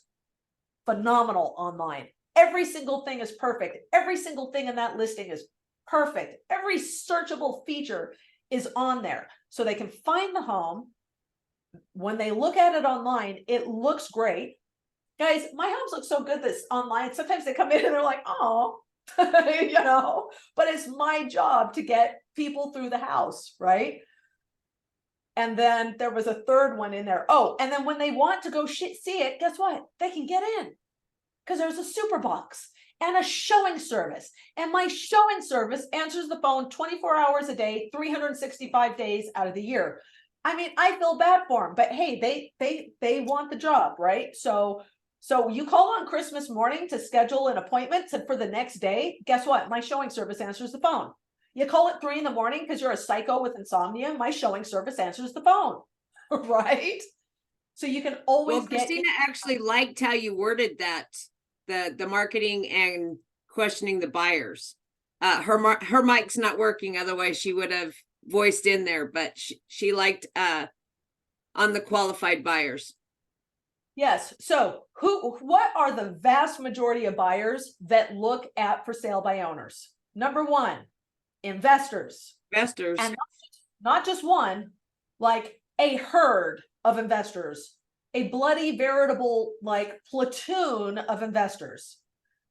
phenomenal online. Every single thing is perfect. Every single thing in that listing is perfect. Every searchable feature is on there. So they can find the home. When they look at it online, it looks great. Guys, my homes look so good this online. Sometimes they come in and they're like, oh, but it's my job to get people through the house, right? And then there was a third one in there. Oh, and then when they want to go see it, guess what? They can get in because there's a super box and a showing service. And my showing service answers the phone 24 hours a day, 365 days out of the year. I mean, I feel bad for them, but hey, they want the job, right? So you call on Christmas morning to schedule an appointment for the next day. Guess what? My showing service answers the phone. You call at 3 a.m. because you're a psycho with insomnia. My showing service answers the phone, right? So you can always Well, Christina actually liked how you worded that, the marketing and questioning the buyers. Her mic's not working, otherwise she would have voiced in there, but she liked on the qualified buyers. Yes. So what are the vast majority of buyers that look at for sale by owners? Number one, investors. And not just one, like a herd of investors a bloody veritable like platoon of investors.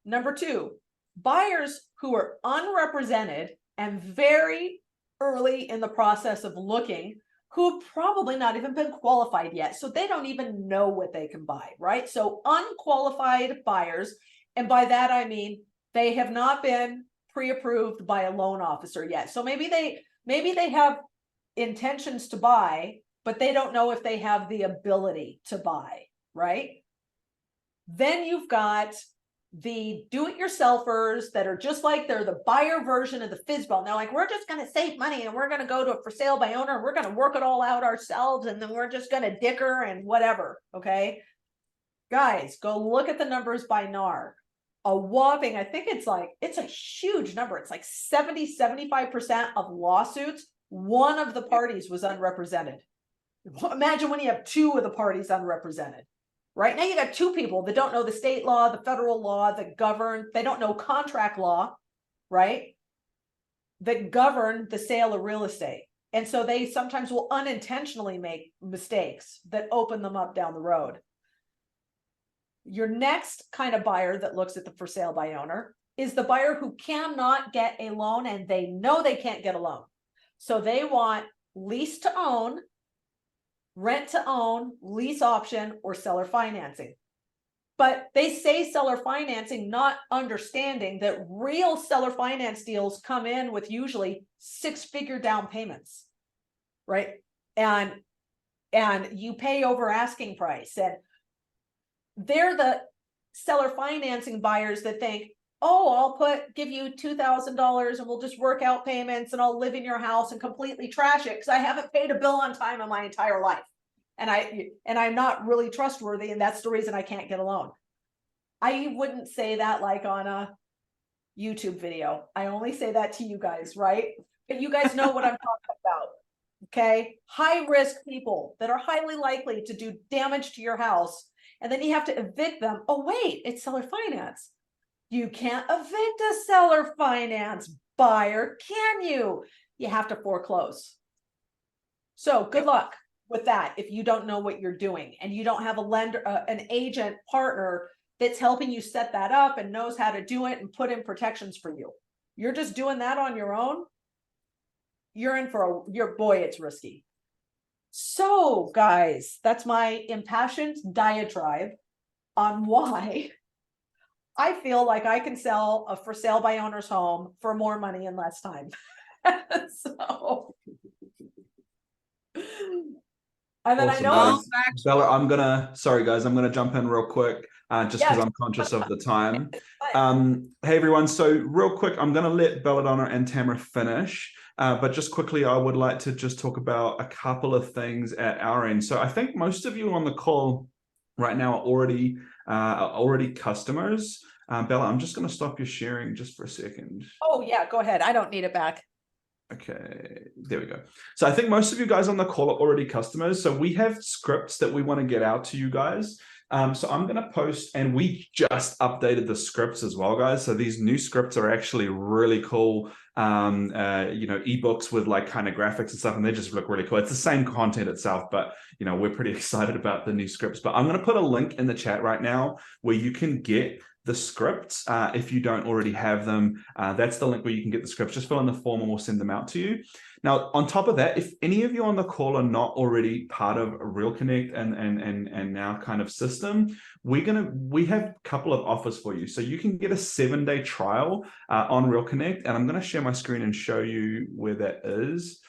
Number two, buyers who are unrepresented and very early in the process of looking, who have probably not even been qualified yet. So they don't even know what they can buy, right? So unqualified buyers. And by that, I mean, they have not been pre-approved by a loan officer yet. So maybe they have intentions to buy, but they don't know if they have the ability to buy, right? Then you've got the do-it-yourselfers that are just like they're the buyer version of the FSBO. And they're like, we're just going to save money and we're going to go to a for sale by owner and we're going to work it all out ourselves and then we're just going to dicker and whatever, okay? Guys, go look at the numbers by NAR. A whopping, I think it's a huge number. It's like 75% of lawsuits, one of the parties was unrepresented. Imagine when you have two of the parties unrepresented. Right now you got two people that don't know the state law, the federal law that govern, they don't know contract law, right? That govern the sale of real estate. And so they sometimes will unintentionally make mistakes that open them up down the road. Your next kind of buyer that looks at the for sale by owner is the buyer who cannot get a loan and they know they can't get a loan. So they want lease to own, rent to own, lease option, or seller financing. But they say seller financing, not understanding that real seller finance deals come in with usually 6-figure down payments, right? And you pay over asking price. And they're the seller financing buyers that think, oh, I'll give you $2,000 and we'll just work out payments and I'll live in your house and completely trash it because I haven't paid a bill on time in my entire life. And I'm not really trustworthy, and that's the reason I can't get a loan. I wouldn't say that like on a YouTube video. I only say that to you guys, right? But you guys know what I'm talking about. Okay. High risk people that are highly likely to do damage to your house. And then you have to evict them. Oh, wait, it's seller finance. You can't evict a seller finance buyer, can you? You have to foreclose. So good luck with that if you don't know what you're doing and you don't have a lender, an agent partner that's helping you set that up and knows how to do it and put in protections for you. You're just doing that on your own. You're in for boy, it's risky. So guys, that's my impassioned diatribe on why I feel like I can sell a for sale by owner's home for more money in less time. So, and then Awesome, I know guys. Bella, sorry guys, I'm gonna jump in real quick, just because I'm conscious of the time. Hey everyone, so real quick, I'm gonna let Belladonna and Tamara finish, but just quickly, I would like to just talk about a couple of things at our end. So I think most of you on the call right now are already customers. Bella, I'm just gonna stop your sharing just for a second. Oh yeah, go ahead. I don't need it back. Okay, there we go. So I think most of you guys on the call are already customers. So we have scripts that we want to get out to you guys. So I'm going to post, and we just updated the scripts as well, guys. So these new scripts are actually really cool, ebooks with like kind of graphics and stuff, and they just look really cool. It's the same content itself, but we're pretty excited about the new scripts. But I'm going to put a link in the chat right now where you can get the scripts if you don't already have them. That's the link where you can get the scripts. Just fill in the form and we'll send them out to you. Now, on top of that, if any of you on the call are not already part of RealConnect and now kind of system, we have a couple of offers for you. So you can get a 7-day trial on RealConnect, and I'm going to share my screen and show you where that is.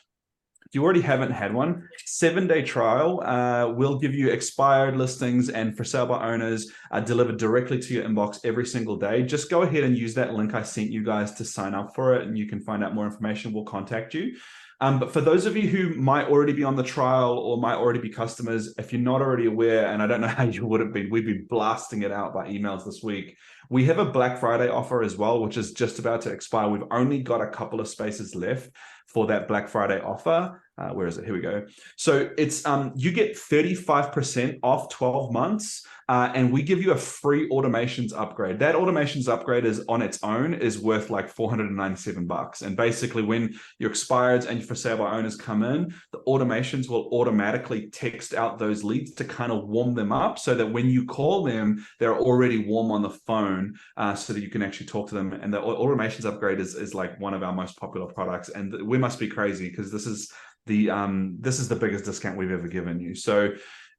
If you already haven't had one, 7-day trial will give you expired listings and for sale by owners delivered directly to your inbox every single day. Just go ahead and use that link I sent you guys to sign up for it, and you can find out more information. We'll contact you. But for those of you who might already be on the trial or might already be customers, if you're not already aware, and I don't know how you would have been, we've been blasting it out by emails this week. We have a Black Friday offer as well, which is just about to expire. We've only got a couple of spaces left. for that Black Friday offer. Where is it? Here we go. So it's you get 35% off 12 months, and we give you a free automations upgrade. That automations upgrade is on its own is worth like $497. And basically, when your expireds and your for sale by owners come in, the automations will automatically text out those leads to kind of warm them up, so that when you call them, they're already warm on the phone, so that you can actually talk to them. And the automations upgrade is like one of our most popular products, and we must be crazy because this is the biggest discount we've ever given you. So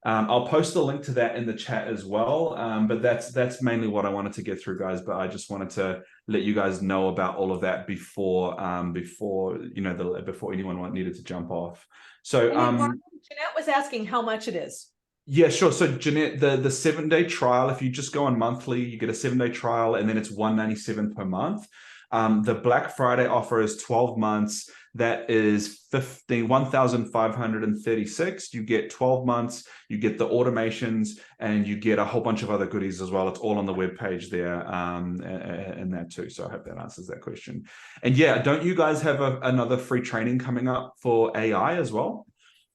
I'll post the link to that in the chat as well. But that's mainly what I wanted to get through, guys. But I just wanted to let you guys know about all of that before before anyone needed to jump off. So Jeanette was asking how much it is. Yeah, sure. So Jeanette, the 7-day trial, if you just go on monthly, you get a 7-day trial, and then it's $197 per month. The Black Friday offer is 12 months. That is $1,536. You get 12 months, you get the automations, and you get a whole bunch of other goodies as well. It's all on the webpage there, and that too. So I hope that answers that question. And yeah, don't you guys have another free training coming up for AI as well?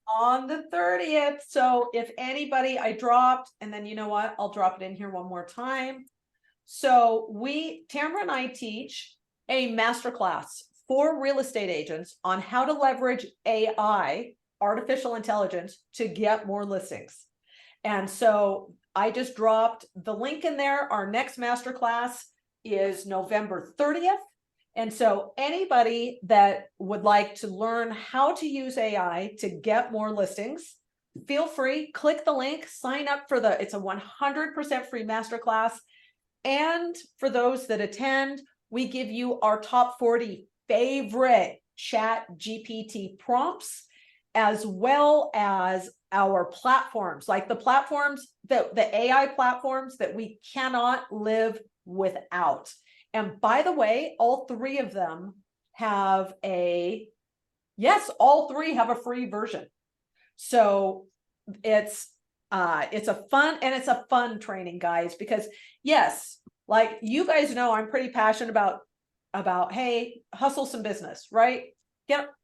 On the 30th. So if anybody, I dropped, and then you know what? I'll drop it in here one more time. So Tamara and I teach a masterclass for real estate agents on how to leverage AI, artificial intelligence, to get more listings. And so I just dropped the link in there. Our next masterclass is November 30th. And so anybody that would like to learn how to use AI to get more listings, feel free, click the link, sign up for it's a 100% free masterclass. And for those that attend, we give you our top 40 favorite Chat GPT prompts, as well as our platforms, like the AI platforms that we cannot live without. And by the way, all three of them have all three have a free version. So it's a fun training, guys, because yes, like you guys know, I'm pretty passionate about, hey, hustle some business, right?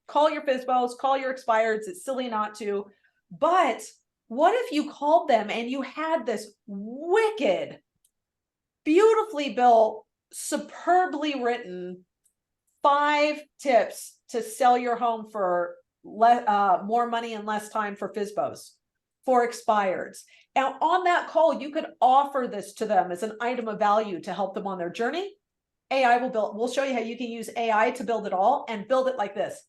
Call your FSBOs, call your expireds. It's silly not to. But what if you called them and you had this wicked, beautifully built, superbly written 5 tips to sell your home for more money and less time for FSBOs, for expireds. And on that call, you could offer this to them as an item of value to help them on their journey. AI we'll show you how you can use AI to build it all, and build it like this.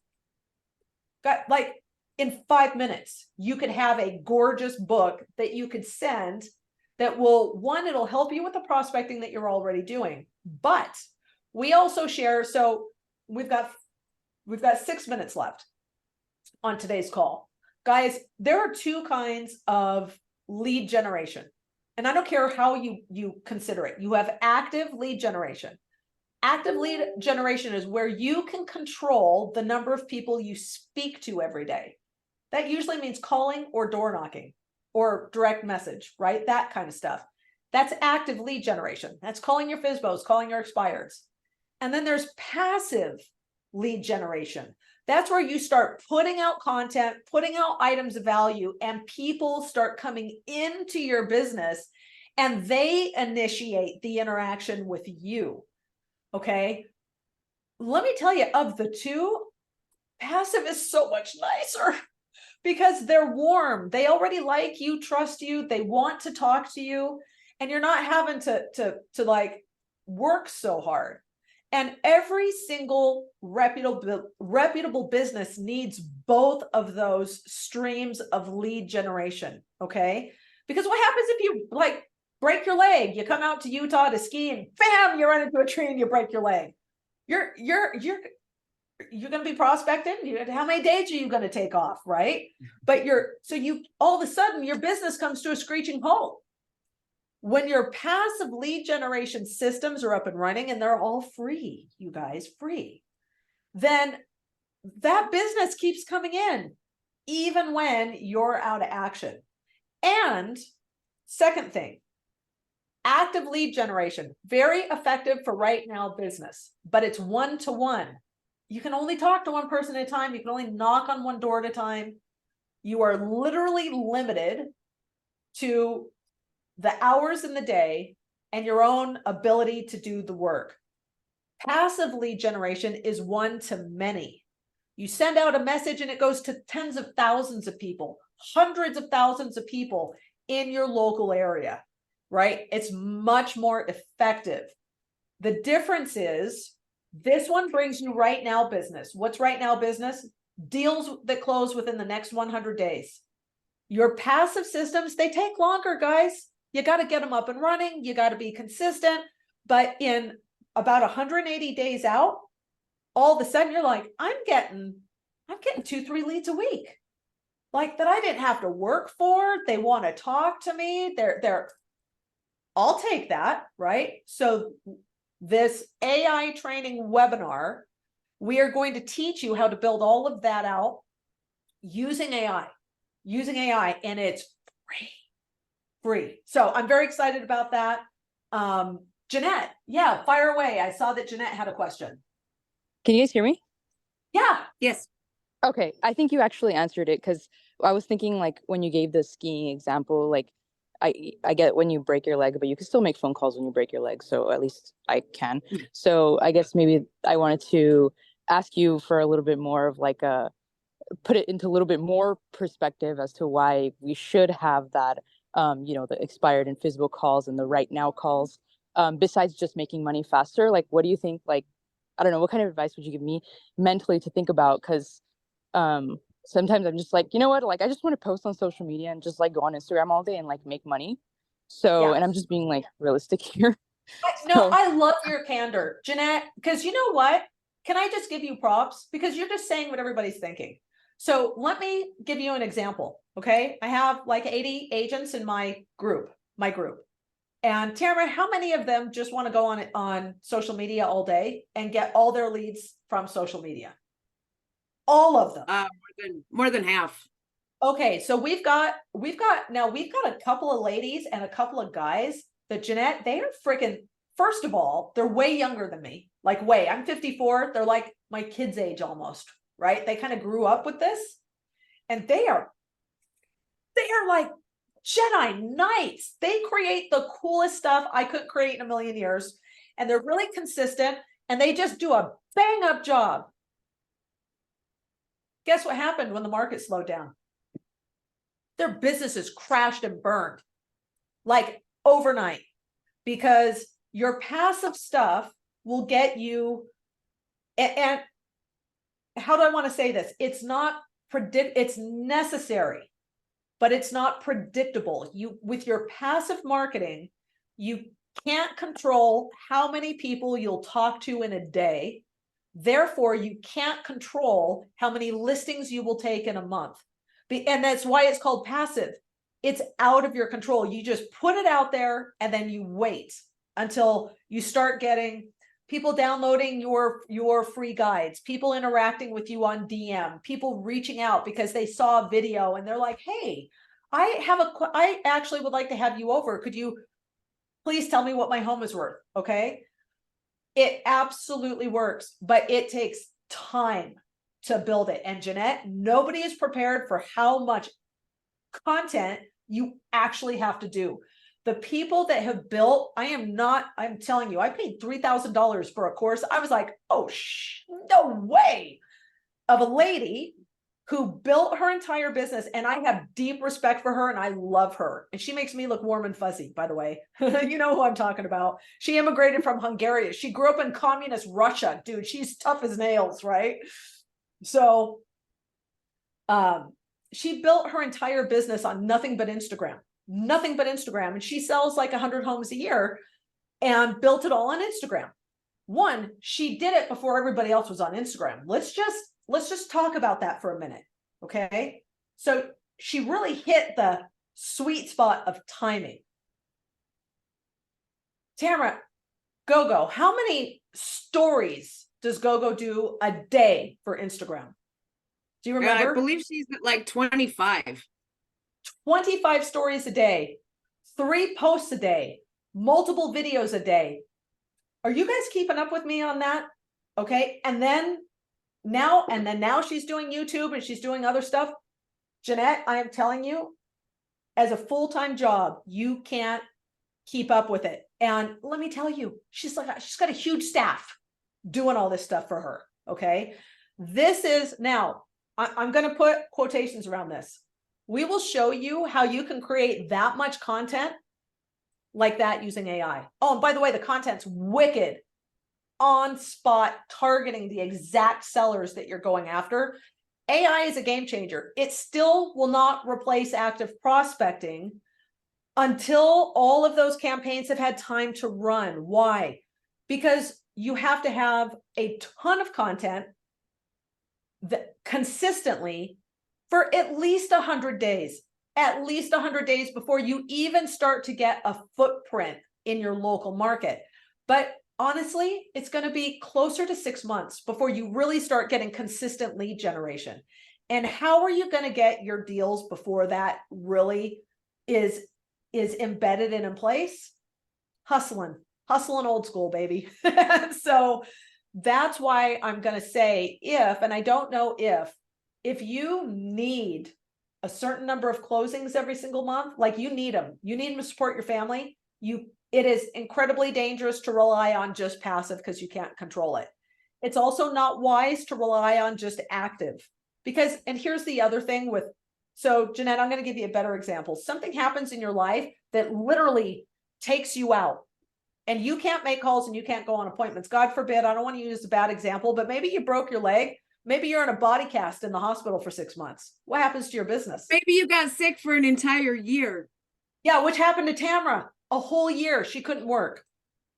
Like in 5 minutes, you could have a gorgeous book that you could send that it'll help you with the prospecting that you're already doing. But we also share, so we've got 6 minutes left on today's call. Guys, there are 2 kinds of lead generation. And I don't care how you consider it. You have active lead generation. Active lead generation is where you can control the number of people you speak to every day. That usually means calling or door knocking or direct message, right? That kind of stuff. That's active lead generation. That's calling your FSBOs, calling your expireds. And then there's passive lead generation. That's where you start putting out content, putting out items of value, and people start coming into your business and they initiate the interaction with you. Okay. Let me tell you, of the 2, passive is so much nicer because they're warm. They already like you, trust you. They want to talk to you, and you're not having to like work so hard. And every single reputable business needs both of those streams of lead generation. Okay. Because what happens if you like break your leg? You come out to Utah to ski and bam, you run into a tree and you break your leg. You're going to be prospecting. How many days are you going to take off, right? But all of a sudden your business comes to a screeching halt. When your passive lead generation systems are up and running, and they're all free, you guys, free, then that business keeps coming in, even when you're out of action. And second thing, active lead generation, very effective for right now business, but it's 1-to-1. you can only talk to one person at a time. You can only knock on one door at a time. You are literally limited to the hours in the day and your own ability to do the work. Passive lead generation is one to many. You send out a message and it goes to tens of thousands of people, hundreds of thousands of people in your local area, right? It's much more effective. The difference is this one brings you right now business. What's right now business? Deals that close within the next 100 days. Your passive systems, they take longer, guys. You got to get them up and running. You got to be consistent. But in about 180 days out, all of a sudden you're like, I'm getting 2-3 leads a week. Like that I didn't have to work for. They want to talk to me. I'll take that, right? So this AI training webinar, we are going to teach you how to build all of that out using AI, and it's free. So I'm very excited about that. Jeanette, yeah, fire away. I saw that Jeanette had a question. Can you guys hear me? Yeah. Yes. Okay, I think you actually answered it, because I was thinking, like, when you gave the skiing example, like, I get when you break your leg, but you can still make phone calls when you break your leg. So at least I can. So I guess maybe I wanted to ask you for a little bit more of like put it into a little bit more perspective as to why we should have that, the expired and FSBO calls and the right now calls, besides just making money faster. Like, what do you think? Like, I don't know, what kind of advice would you give me mentally to think about? Because sometimes I'm just like, you know what, like, I just want to post on social media and just like go on Instagram all day and like make money. So, Yeah. and I'm just being like realistic here. No, I love your candor, Jeanette, because you know what? Can I just give you props? Because you're just saying what everybody's thinking. So let me give you an example. Okay. I have like 80 agents in my group. And Tamara, how many of them just want to go on social media all day and get all their leads from social media? All of them. More than half. Okay, so we've got a couple of ladies and a couple of guys that Jeanette, they are freaking, first of all, they're way younger than me. Like I'm 54, they're like my kids' age almost, right? They kind of grew up with this, and they are like Jedi Knights. They create the coolest stuff I couldn't create in a million years, and they're really consistent, and they just do a bang up job. Guess what happened when the market slowed down? Their businesses crashed and burned like overnight, because your passive stuff will get you. And how do I want to say this? It's not it's necessary, but it's not predictable. With your passive marketing, you can't control how many people you'll talk to in a day. Therefore, you can't control how many listings you will take in a month. And that's why it's called passive. It's out of your control. You just put it out there and then you wait until you start getting people downloading your free guides, people interacting with you on DM, people reaching out because they saw a video and they're like, hey, I actually would like to have you over. Could you please tell me what my home is worth? Okay. It absolutely works, but it takes time to build it. And Jeanette, nobody is prepared for how much content you actually have to do. The people that have built, I'm telling you, I paid $3,000 for a course. I was like, oh, no way. Of a lady who built her entire business, and I have deep respect for her and I love her. And she makes me look warm and fuzzy, by the way. You know who I'm talking about. She immigrated from Hungary. She grew up in communist Russia. Dude, she's tough as nails, right? So she built her entire business on nothing but Instagram. And she sells like 100 homes a year and built it all on Instagram. One, she did it before everybody else was on Instagram. Let's just talk about that for a minute. Okay. So she really hit the sweet spot of timing. Tamara, GoGo, how many stories does GoGo do a day for Instagram? Do you remember? I believe she's at like 25. 25 stories a day, 3 posts a day, multiple videos a day. Are you guys keeping up with me on that? Okay. And then now, and then now she's doing YouTube and she's doing other stuff. Jeanette, I am telling you, as a full-time job, you can't keep up with it. And let me tell you, she's got a huge staff doing all this stuff for her. Okay. This is now, I'm going to put quotations around this. We will show you how you can create that much content like that using AI. Oh, and by the way, the content's wicked, on spot, targeting the exact sellers that you're going after. AI is a game changer. It still will not replace active prospecting until all of those campaigns have had time to run. Why? Because you have to have a ton of content that consistently for at least 100 days, before you even start to get a footprint in your local market. But honestly, it's going to be closer to 6 months before you really start getting consistent lead generation. And how are you going to get your deals before that really is embedded and in place? Hustling old school, baby. So that's why I'm going to say and I don't know if you need a certain number of closings every single month, like you need them to support your family. It is incredibly dangerous to rely on just passive because you can't control it. It's also not wise to rely on just active because, and here's the other thing so Jeanette, I'm going to give you a better example. Something happens in your life that literally takes you out and you can't make calls and you can't go on appointments. God forbid, I don't want to use a bad example, but maybe you broke your leg. Maybe you're in a body cast in the hospital for 6 months. What happens to your business? Maybe you got sick for an entire year. Yeah, which happened to Tamara. A whole year she couldn't work,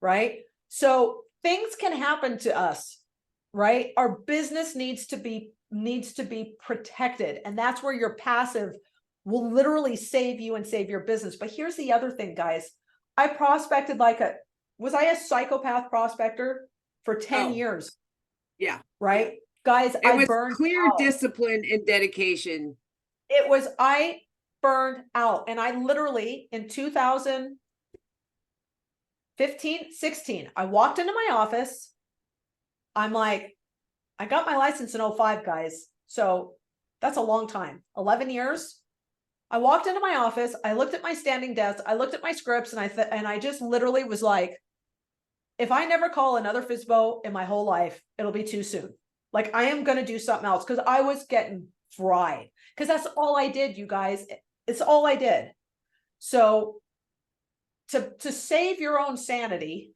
right? So things can happen to us, right? Our business needs to be protected, and that's where your passive will literally save you and save your business. But here's the other thing, guys. I prospected was I a psychopath prospector for 10 years? Yeah. Right? Guys, It was burned clear out. discipline and dedication. I burned out, and I literally in 2015, 16, I walked into my office. I'm like, I got my license in 05, guys. So that's a long time, 11 years. I walked into my office. I looked at my standing desk. I looked at my scripts and I just literally was like, if I never call another FSBO in my whole life, it'll be too soon. Like I am going to do something else because I was getting fried because that's all I did, you guys. It's all I did. So to save your own sanity,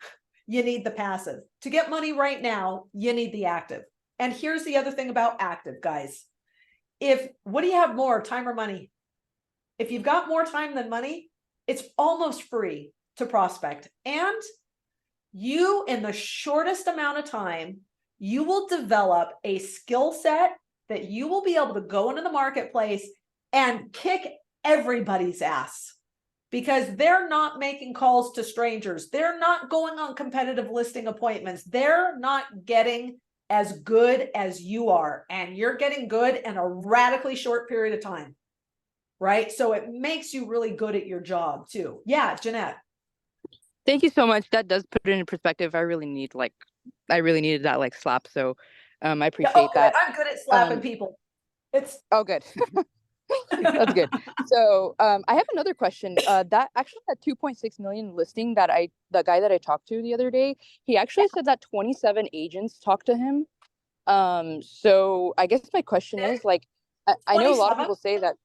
you need the passive. To get money right now, you need the active. And here's the other thing about active, guys. What do you have more, time or money? If you've got more time than money, it's almost free to prospect. And you, in the shortest amount of time, you will develop a skill set that you will be able to go into the marketplace and kick everybody's ass because they're not making calls to strangers. They're not going on competitive listing appointments. They're not getting as good as you are, and you're getting good in a radically short period of time, right? So it makes you really good at your job too. Yeah, Jeanette. Thank you so much. That does put it in perspective. I really needed that slap. So I appreciate that. I'm good at slapping people. Good. That's good. So I have another question. That actually that 2.6 million listing the guy that I talked to the other day, he actually said that 27 agents talked to him. So I guess my question is I know a lot of people say that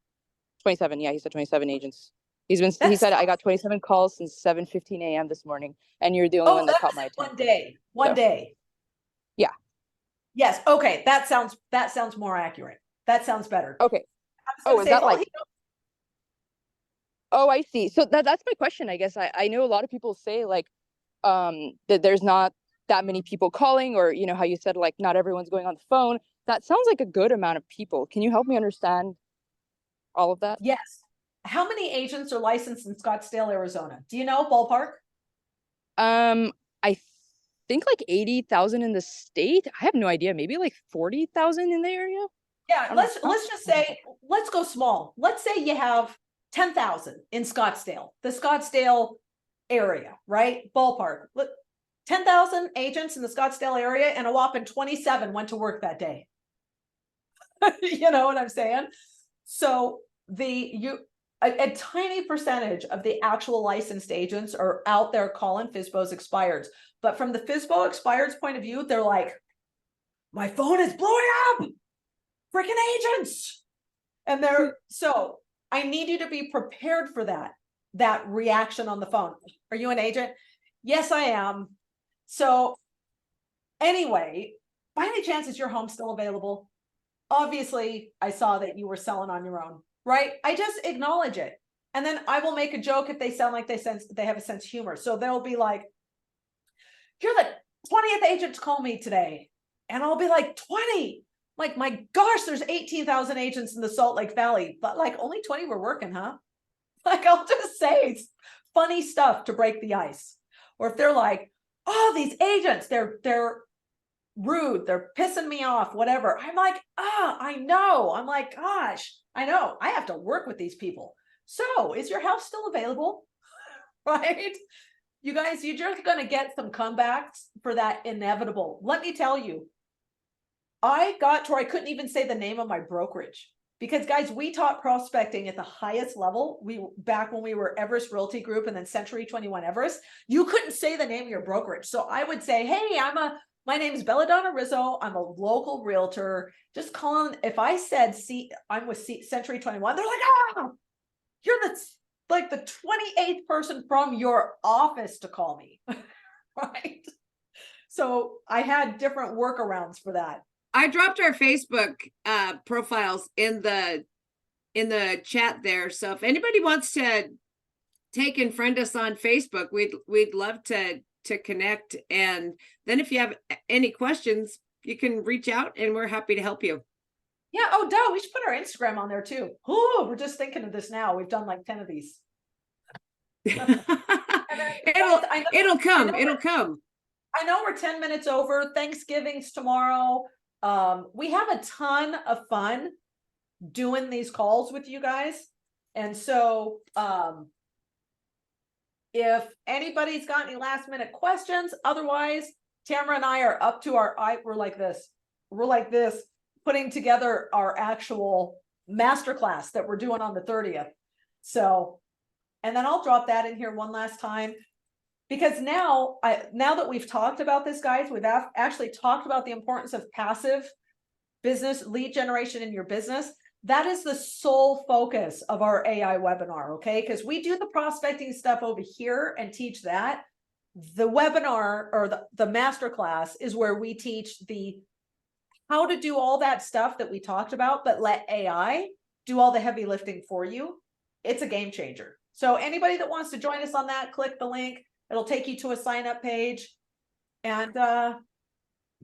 27. Yeah, he said 27 agents. He said I got 27 calls since 7:15 a.m. this morning, and you're the only one that caught my attention. One day. Yeah. Yes. Okay. That sounds more accurate. That sounds better. Okay. Oh, is that Oh, I see. So that's my question. I guess I know a lot of people say that there's not that many people calling, or how you said not everyone's going on the phone. That sounds like a good amount of people. Can you help me understand all of that? Yes. How many agents are licensed in Scottsdale, Arizona? Do you know, ballpark? I think 80,000 in the state. I have no idea. Maybe 40,000 in the area. Yeah, let's just say, let's go small. Let's say you have 10,000 in Scottsdale, the Scottsdale area, right? Ballpark. 10,000 agents in the Scottsdale area, and a whopping 27 went to work that day. You know what I'm saying? So a tiny percentage of the actual licensed agents are out there calling FSBOs expireds. But from the FSBO expireds point of view, they're like, my phone is blowing up, freaking agents. And so I need you to be prepared for that reaction on the phone. Are you an agent? Yes, I am. So anyway, by any chance, is your home still available? Obviously, I saw that you were selling on your own, right? I just acknowledge it. And then I will make a joke if they sound like they have a sense of humor. So they'll be like, you're the 20th agent to call me today. And I'll be like, 20? Like, my gosh, there's 18,000 agents in the Salt Lake Valley, but like only 20 were working, huh? Like, I'll just say funny stuff to break the ice. Or if they're like, oh, these agents, they're rude, they're pissing me off, whatever. I'm like, I know. I'm like, gosh, I know. I have to work with these people. So is your house still available? Right? You guys, you're just going to get some comebacks for that inevitable. Let me tell you, I got to where I couldn't even say the name of my brokerage. Because guys, we taught prospecting at the highest level. Back when we were Everest Realty Group and then Century 21 Everest, you couldn't say the name of your brokerage. So I would say, hey, my name is Belladonna Rizzo. I'm a local realtor. Just calling. If I said, I'm with Century 21, they're like, you're the 28th person from your office to call me, right? So I had different workarounds for that. I dropped our Facebook profiles in the chat there. So if anybody wants to take and friend us on Facebook, we'd love to connect. And then if you have any questions, you can reach out and we're happy to help you. Yeah. Oh, duh. We should put our Instagram on there too. Oh, we're just thinking of this now. We've done like 10 of these. It'll come. It'll come. I know we're 10 minutes over. Thanksgiving's tomorrow. We have a ton of fun doing these calls with you guys. And so, if anybody's got any last minute questions, otherwise, Tamara and I are up to we're like this, putting together our actual masterclass that we're doing on the 30th. So, and then I'll drop that in here one last time, because now that we've talked about this, guys, we've actually talked about the importance of passive business lead generation in your business. That is the sole focus of our AI webinar, okay? Because we do the prospecting stuff over here and teach that. The webinar or the masterclass is where we teach how to do all that stuff that we talked about, but let AI do all the heavy lifting for you. It's a game changer. So anybody that wants to join us on that, click the link. It'll take you to a sign up page. And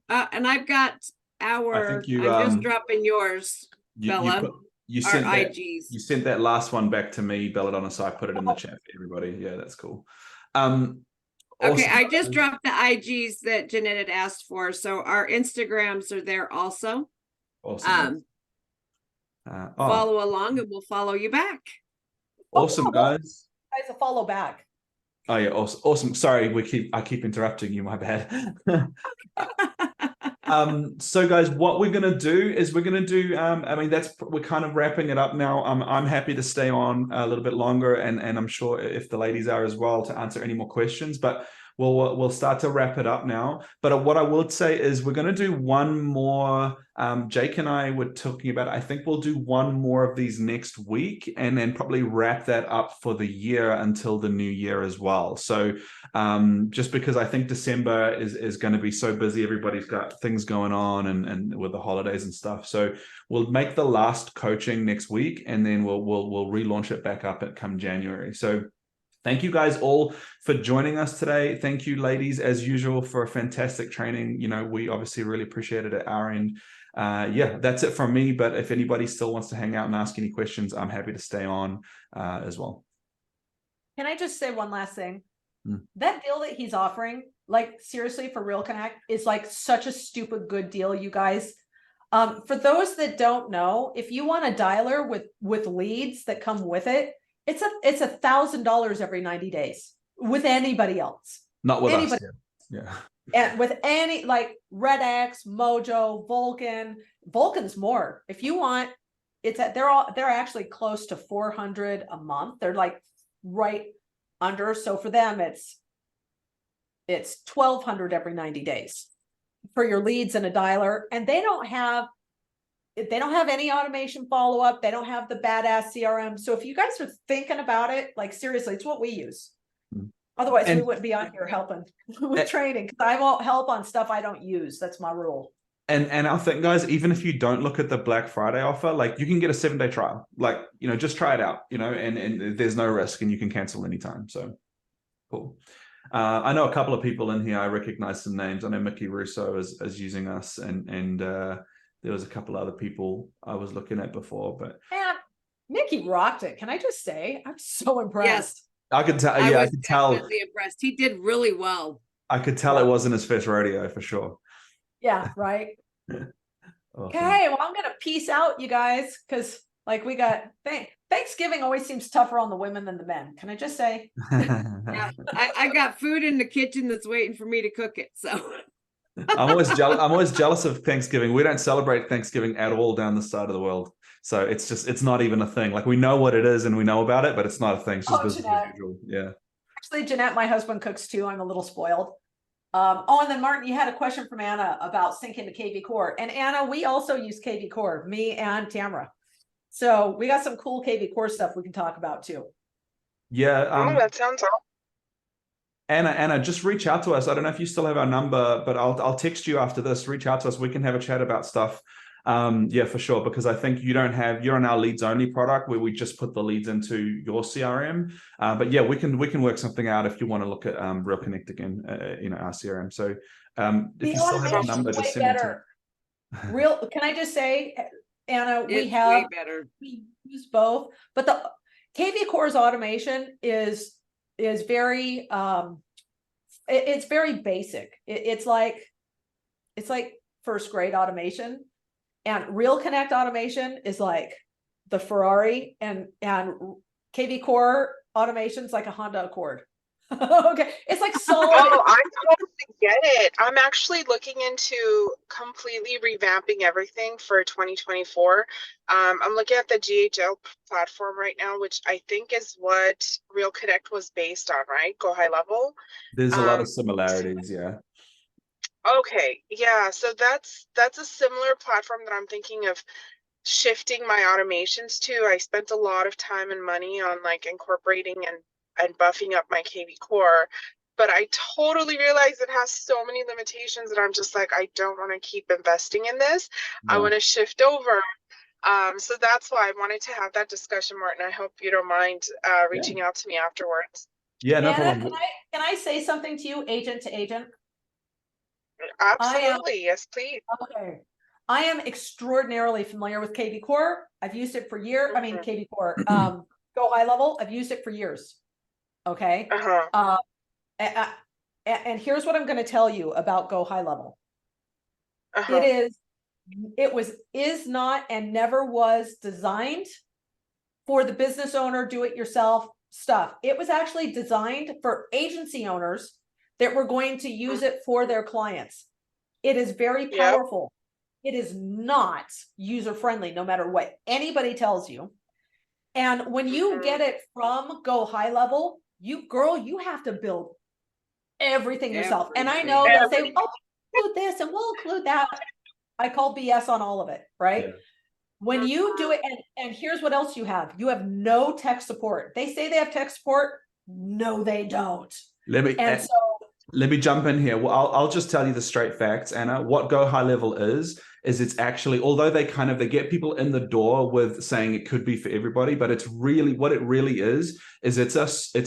I've got I'm just dropping yours. Bella, you sent that last one back to me, Belladonna, so I put it in the chat for everybody. Yeah, that's cool. Okay, awesome. I just dropped the IGs that Jeanette had asked for, so our Instagrams are there also. Awesome. Follow along and we'll follow you back. Awesome, guys. Guys, a follow back. Oh yeah, awesome. Sorry, I keep interrupting you. My bad. So guys, what we're gonna do is we're kind of wrapping it up now. I'm happy to stay on a little bit longer, and I'm sure if the ladies are as well, to answer any more questions, but we'll start to wrap it up now. But what I will say is we're going to do one more. Jake and I were talking about, I think we'll do one more of these next week, and then probably wrap that up for the year until the new year as well. So just because I think December is going to be so busy, everybody's got things going on and with the holidays and stuff. So we'll make the last coaching next week, and then we'll relaunch it back up at come January. So thank you guys all for joining us today. Thank you, ladies, as usual, for a fantastic training. You know, we obviously really appreciate it at our end. Yeah, that's it from me. But if anybody still wants to hang out and ask any questions, I'm happy to stay on as well. Can I just say one last thing? That deal that he's offering, like seriously, for Real Connect, is like such a stupid good deal, you guys. For those that don't know, if you want a dialer with leads that come with it, it's $1,000 every 90 days with anybody else. Not with us. Yeah. And with any like Red X, Mojo, Vulcan's more. If you want, they're actually close to 400 a month. They're like right under. So for them, it's 1,200 every 90 days for your leads and a dialer. And they don't have any automation follow-up. They don't have the badass CRM. So if you guys are thinking about it, like seriously, it's what we use. Otherwise, we wouldn't be on here helping with training, because I won't help on stuff I don't use. That's my rule. And our thing, guys, even if you don't look at the Black Friday offer, like you can get a 7-day trial. Like, just try it out, and there's no risk, and you can cancel anytime. So cool. I know a couple of people in here. I recognize some names. I know Mickey Russo is using us, and there was a couple other people I was looking at before, but Man, Mickey rocked it. Can I just say, I'm so impressed. Yes. I could tell. I Yeah, I was could tell. definitely impressed. He did really well. I could tell it wasn't his first rodeo for sure. Yeah, right. Awesome. Okay, well, I'm gonna peace out, you guys, because like we got Thanksgiving always seems tougher on the women than the men. Can I just say? Yeah, I got food in the kitchen that's waiting for me to cook it. So I'm always jealous of Thanksgiving. We don't celebrate Thanksgiving at all down this side of the world. So it's not even a thing. Like we know what it is and we know about it, but it's not a thing. It's just business as usual. Yeah. Actually, Jeanette, my husband cooks too. I'm a little spoiled. And then Martin, you had a question from Anna about syncing to KV Core. And Anna, we also use KV Core, me and Tamara. So we got some cool KV Core stuff we can talk about too. Yeah. That sounds awesome. Anna, just reach out to us. I don't know if you still have our number, but I'll text you after this. Reach out to us. We can have a chat about stuff. Yeah, for sure. Because I think you're on our leads only product where we just put the leads into your CRM. But yeah, we can work something out if you want to look at Real Connect again, our CRM. So if you still have our number, just send it to me. Can I just say, Anna, it's way better. We use both, but the KV Core's automation is very it's very basic. It's like first grade automation, and Real Connect automation is like the Ferrari, and KV Core automation is like a Honda Accord. Okay, it's like solid. Oh, I totally get it. I'm actually looking into completely revamping everything for 2024. I'm looking at the GHL platform right now, which I think is what Real Connect was based on, right? Go high level. There's a lot of similarities, yeah. Okay, yeah. So that's a similar platform that I'm thinking of shifting my automations to. I spent a lot of time and money on like incorporating and buffing up my KV Core, but I totally realize it has so many limitations that I'm just like, I don't want to keep investing in this. I want to shift over. So that's why I wanted to have that discussion, Martin. I hope you don't mind reaching out to me afterwards. Yeah, no Anna, problem. can I say something to you, agent to agent? Absolutely, yes, please. Okay. I am extraordinarily familiar with KV Core. I've used it for years. I mean, KV Core, Go High Level. I've used it for years. Okay. And here's what I'm going to tell you about Go High Level. It is not and never was designed for the business owner, do it yourself stuff. It was actually designed for agency owners that were going to use it for their clients. It is very powerful. It is not user friendly, no matter what anybody tells you. And when you get it from Go High Level, you have to build everything yourself. And I know they'll say, oh, we'll include this and we'll include that. I call BS on all of it, right? Yeah. When you do it, and here's what else you have. You have no tech support. They say they have tech support. No, they don't. Let me jump in here. Well, I'll just tell you the straight facts, Anna. What Go High Level is it's actually, although they get people in the door with saying it could be for everybody, but it's really, what it really is it's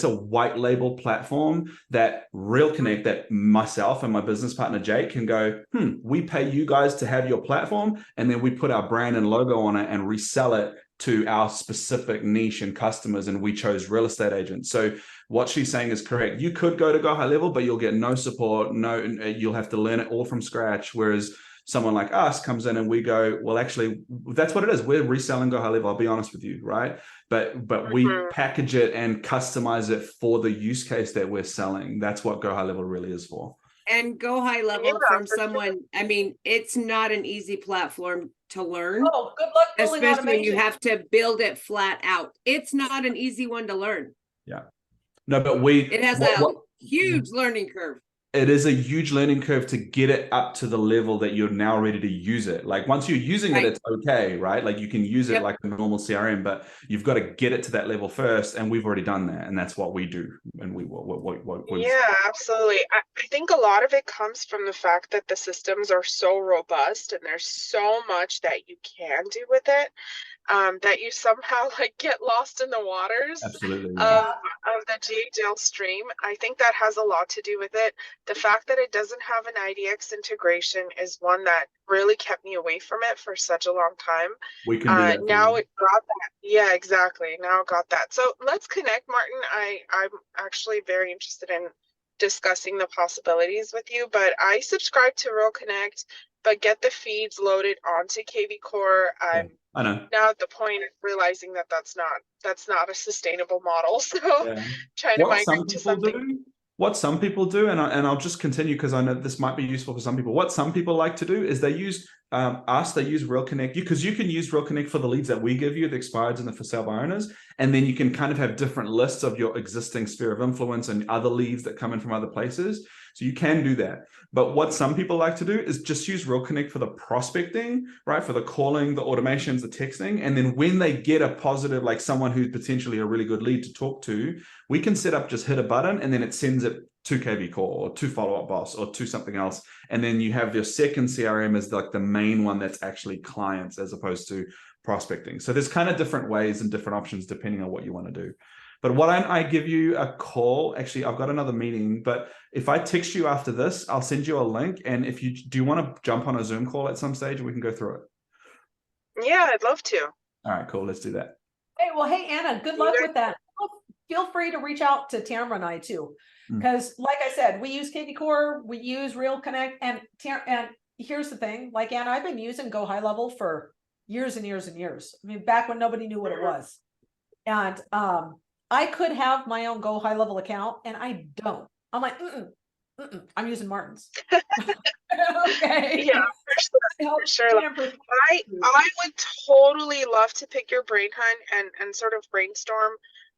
a white label platform that Real Connect, that myself and my business partner Jake can go, we pay you guys to have your platform, and then we put our brand and logo on it and resell it to our specific niche and customers, and we chose real estate agents. So what she's saying is correct. You could go to Go High Level, but you'll get no support. You'll have to learn it all from scratch. Whereas someone like us comes in and we go, well, actually, that's what it is. We're reselling Go High Level. I'll be honest with you, right? But we package it and customize it for the use case that we're selling. That's what Go High Level really is for. And go high level Yeah, from for sure. someone. I mean, it's not an easy platform to learn, Oh, good luck building especially when you automation. have to build it flat out. It's not an easy one to learn. Yeah. No, but It has a huge learning curve. it is a huge learning curve to get it up to the level that you're now ready to use it. Like once you're using it, it's okay, right? Like you can use it like a normal CRM, but you've got to get it to that level first. And we've already done that. And that's what we do. And yeah, absolutely. I think a lot of it comes from the fact that the systems are so robust and there's so much that you can do with it. That you somehow like get lost in the waters absolutely of the GHL stream. I think that has a lot to do with it. The fact that it doesn't have an IDX integration is one that really kept me away from it for such a long time. We can do that. Now it got that. Yeah, exactly. Now it got that. So let's connect, Martin. I'm actually very interested in discussing the possibilities with you, but I subscribe to Real Connect, but get the feeds loaded onto KV Core. I'm I know. now at the point of realizing that that's not a sustainable model. So trying to migrate to something. What some people do, and I'll just continue because I know this might be useful for some people. What some people like to do is they use they use Real Connect, because you can use Real Connect for the leads that we give you, the expireds and the for sale by owners, and then you can kind of have different lists of your existing sphere of influence and other leads that come in from other places. So you can do that. But what some people like to do is just use Real Connect for the prospecting, right? For the calling, the automations, the texting. And then when they get a positive, like someone who's potentially a really good lead to talk to, we can set up, just hit a button and then it sends it to KV Core or to Follow Up Boss or to something else. And then you have your second CRM as like the main one that's actually clients as opposed to prospecting. So there's kind of different ways and different options depending on what you want to do. But why don't I give you a call? Actually, I've got another meeting, but if I text you after this, I'll send you a link. And if you do, you want to jump on a Zoom call at some stage and we can go through it? Yeah, I'd love to. All right, cool. Let's do that. Hey, well, hey, Anna, good luck with that. Feel free to reach out to Tamara and I too. Because like I said, we use KV Core, we use Real Connect, and here's the thing, like Anna, I've been using Go High Level for years and years and years. I mean, back when nobody knew what it was. And I could have my own Go High Level account, and I don't. I'm like, I'm using Martin's. Okay. Yeah, for sure. I would totally love to pick your brain, hun, and sort of brainstorm.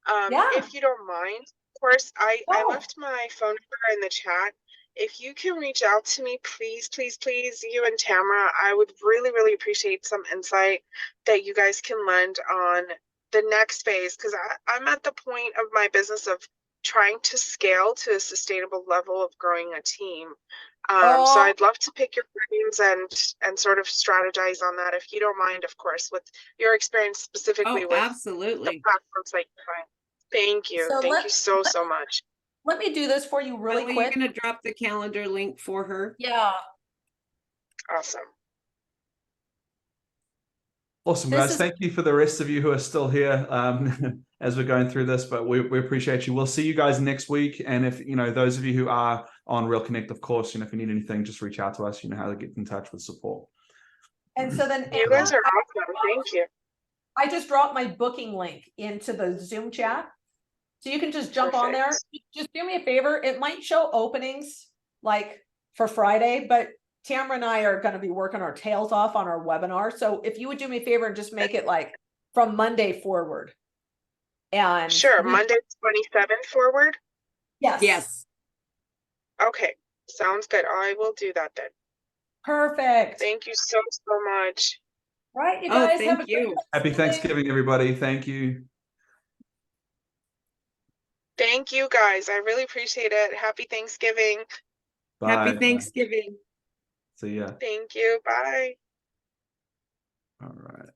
If you don't mind. Of course, I left my phone number in the chat. If you can reach out to me, please, please, please, you and Tamara, I would really, really appreciate some insight that you guys can lend on the next phase, because I'm at the point of my business of trying to scale to a sustainable level of growing a team. So I'd love to pick your brains and sort of strategize on that, if you don't mind, of course, with your experience specifically with absolutely the platforms like mine. Thank you. So Thank you so much. Let me do this for you really quick. You're going to drop the calendar link for her. Yeah. Awesome. Awesome, guys. Thank you for the rest of you who are still here as we're going through this, but we appreciate you. We'll see you guys next week. And if, those of you who are on Real Connect, of course, if you need anything, just reach out to us. You know how to get in touch with support. And so then you guys are awesome. Thank you. I just dropped my booking link into the Zoom chat. So you can just jump on there. Just do me a favor. It might show openings like for Friday, but Tamara and I are going to be working our tails off on our webinar. So if you would do me a favor and just make it like from Monday forward. And sure, Monday 27th forward? Yes. Yes. Okay. Sounds good. I will do that then. Perfect. Thank you so much. Right, you guys. Thank you. Happy Thanksgiving, everybody. Thank you. Thank you, guys. I really appreciate it. Happy Thanksgiving. Bye. Happy Thanksgiving. See ya. Thank you. Bye. All right.